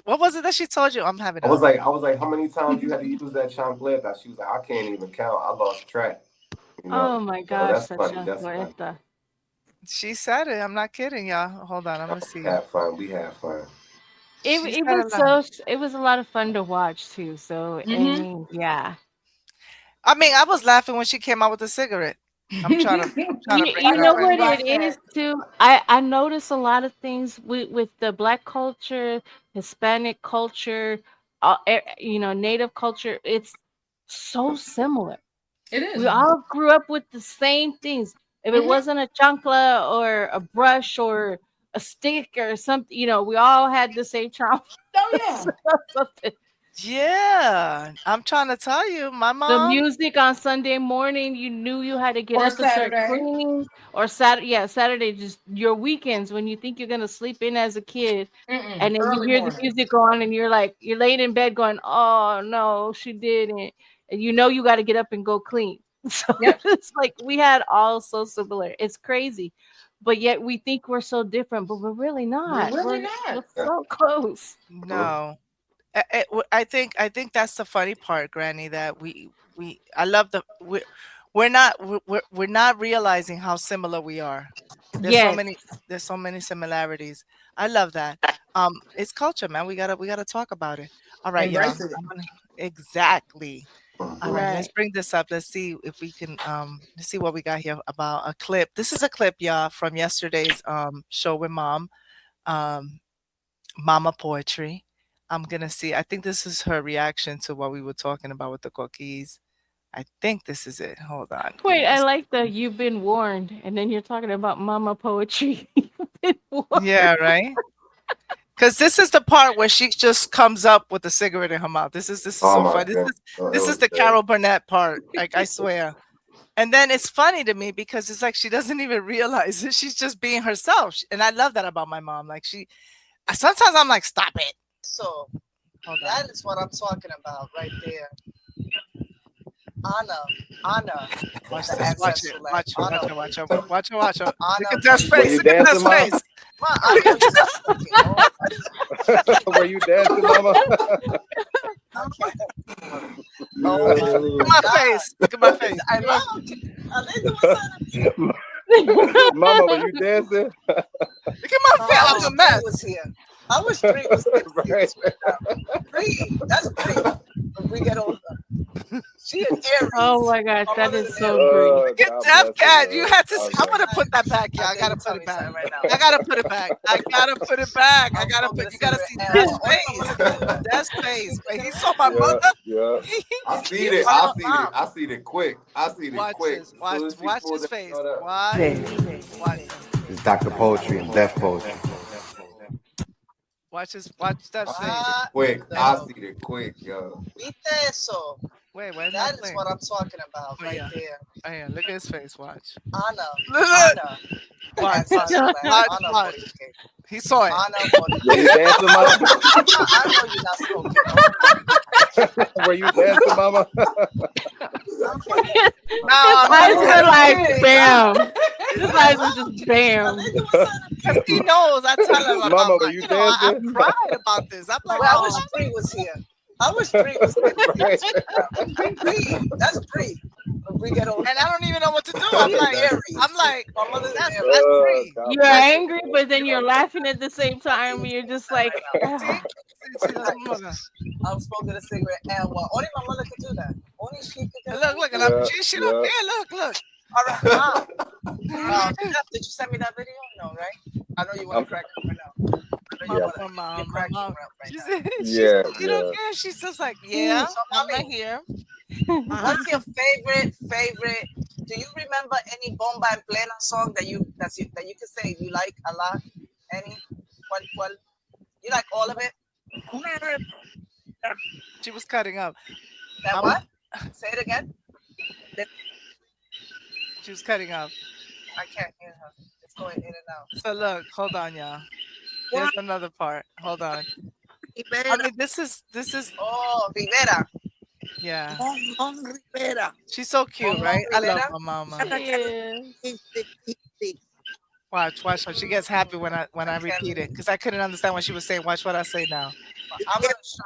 what was it that she told you? I'm having a. I was like, how many times you had to use that chancleta? She was like, I can't even count. I lost track. You know. Oh my So gosh, that's such funny. a That's funny. poeta. She said it. I'm not kidding, y'all. Hold on, I'm No, gonna we see. had fun. We had fun. It She it said a was lot. it was a lot of fun to watch too. So I Hmm. mean, yeah. I mean, I was laughing when she came out with the cigarette. I'm trying to bring You it I know up. know what everybody it is said. too? I notice a lot of things with the black culture, Hispanic culture, native culture. It's so similar. It We is. all grew up with the same things. If it Hmm. wasn't a chancla or a brush or a stick or something, we all had the same trauma. Oh yeah. Something. Yeah, I'm trying to tell you, my The mom. music on Sunday morning, you knew you had to get Or up and start Saturday. cleaning. Or Saturday, yeah, Saturday, just your weekends when you think you're gonna sleep in as a kid, Mm-mm. and then you Early hear the morning. music on, and you're laying in bed going, "Oh no, she didn't," and you know you got to get up and go clean. So Yep. it's like we had all so similar. It's crazy. But yet we think we're so different, but we're really not. We're really We're not. so close. No. I think that's the funny part, Granny, that I love we're not realizing how similar we are. There's so Yes. many there's so many similarities. I love that. It's culture, man. We gotta talk about it. All right, y'all. Embrace it. Exactly. All right, let's Right. bring this up. Let's see if we can let's see what we got here about a clip. This is a clip, y'all, from yesterday's show with mom. Um Mama Poetry. I'm gonna see. I think this is her reaction to what we were talking about with the cookies. I think this is it. Hold on. Give Wait, me a I like the you've been warned, and then you're talking about mama poetry. You've been warned. Yeah, right. Because this is the part where she just comes up with a cigarette in her mouth. This is Oh so my funny. god. Oh, This it is was the bad. Carol Burnett part. Like I swear. And then it's funny to me because it's like she doesn't even realize it. She's just being herself. And I love that about my mom. Like sometimes I'm like, stop it. So that is what I'm talking about right there. Anna. Watch the this, ancestral land. watch it, Anna. watch it, Watch it. Look at Were Dev's you face. Look at dancing, Dev's Mom? face. Ma, I know you're not smoking. Were you dancing, Mama? Look at my face. Look at my face. Are they doing something? Mama, were you dancing? Look at my face. I'm a mess. Was here. I wish Bree was here. Bree, that's Bree. When we get older. She an Aries. Oh my gosh, My that mother's is an so Aries. great. Look at God Deaf bless Cat. her, You had to. God I'm bless gonna put that back, y'all. I gotta put it back right now. I gotta put it back. I gotta put it back. I gotta put. You gotta see Dev's face. Dev's face. When he saw my mother. Yeah. I see it. I see it. I see it quick. I see it Watch quick. this. Watch his face. Watch. Watch him. It's Dr. Poetry and Death Poetry. Watch Dev's face. Quick. I see it quick, yo. Viste eso. Wait, where's that is what I'm talking about right there. Oh, yeah, look at his face. Watch. Anna. Watch. He saw it. Were you dancing, Mama? I know you're not smoking. Were you dancing, Mama? His eyes were like bam. His eyes were just bam. Because he knows. I tell him about Mama, were you I dancing? cried about this. I'm like, I wish Bree was here. I wish Bree was here. Bree, that's Bree. When we get older. And I don't even know what to do. I'm like, my mother's that's Bree. You're angry, but then you're laughing at the same time. You're just like, I'm smoking a cigarette and what? Only my mother could do that. Only she could do that. Look, and she don't care. Look. All right, Mom. Did you send me that video? No, right? I know you want to crack up right now. Mom. Yeah. You don't care. She's just like, yeah, I'm right here. What's your favorite? Do you remember any Bomba en Plena song that you could say you like a lot? Any? What? You like all of it? She was cutting up. That what? Say it again. She was cutting up. I can't hear her. It's going in and out. So look, hold on, y'all. There's another part. Hold on. I mean, this is. Oh, Rivera. Yeah. Rivera. She's so cute, right? I love my mama. Watch her. She gets happy when I repeat it because I couldn't understand what she was saying. Watch what I say now. I'm gonna show.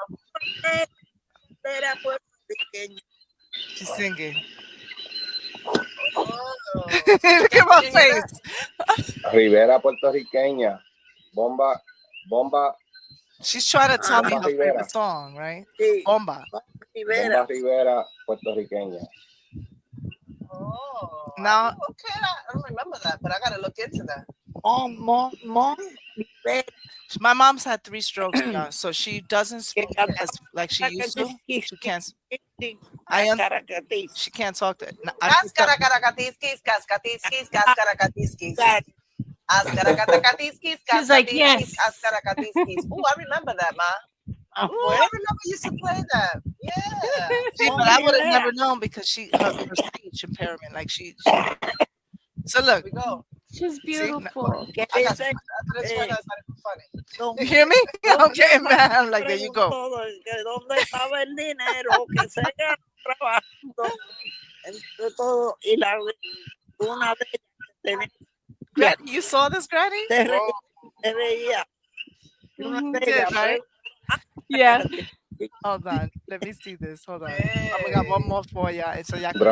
She's singing. Look at my face. Rivera puertorriqueña. Bomba. She's trying to tell me her favorite song, right? Bomba. Bomba Rivera puertorriqueña. Oh. Now, okay, I don't remember that, but I gotta look into that. My mom's had 3 strokes, y'all, so she doesn't speak as like she used to. She can't. She can't talk to. She's like, yes. Oh, I remember that, Ma. Oh, I remember you used to play that. Yeah. See, but I would have never known because her speech impairment, like she. So look, we go. She's beautiful. You hear me? I'm getting mad. I'm like, there you go. entre todo y la una de ellas te ve- Granny, you saw this, Granny? te veía. Una de ellas, Did, right? Yeah. Hold on. Let me see this. Hold on. We got one more for y'all. And so y'all can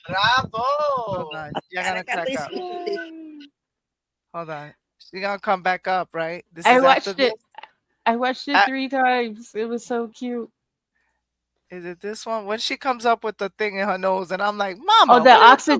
Bravo. Hold on. Y'all gonna crack up. Hold on. She gonna come back up, right? This I is after watched this. it. I watched it 3 times. It was so cute. Is it this one? When she comes up with the thing in her nose, and I'm like, Oh, Mama, the what are you oxygen.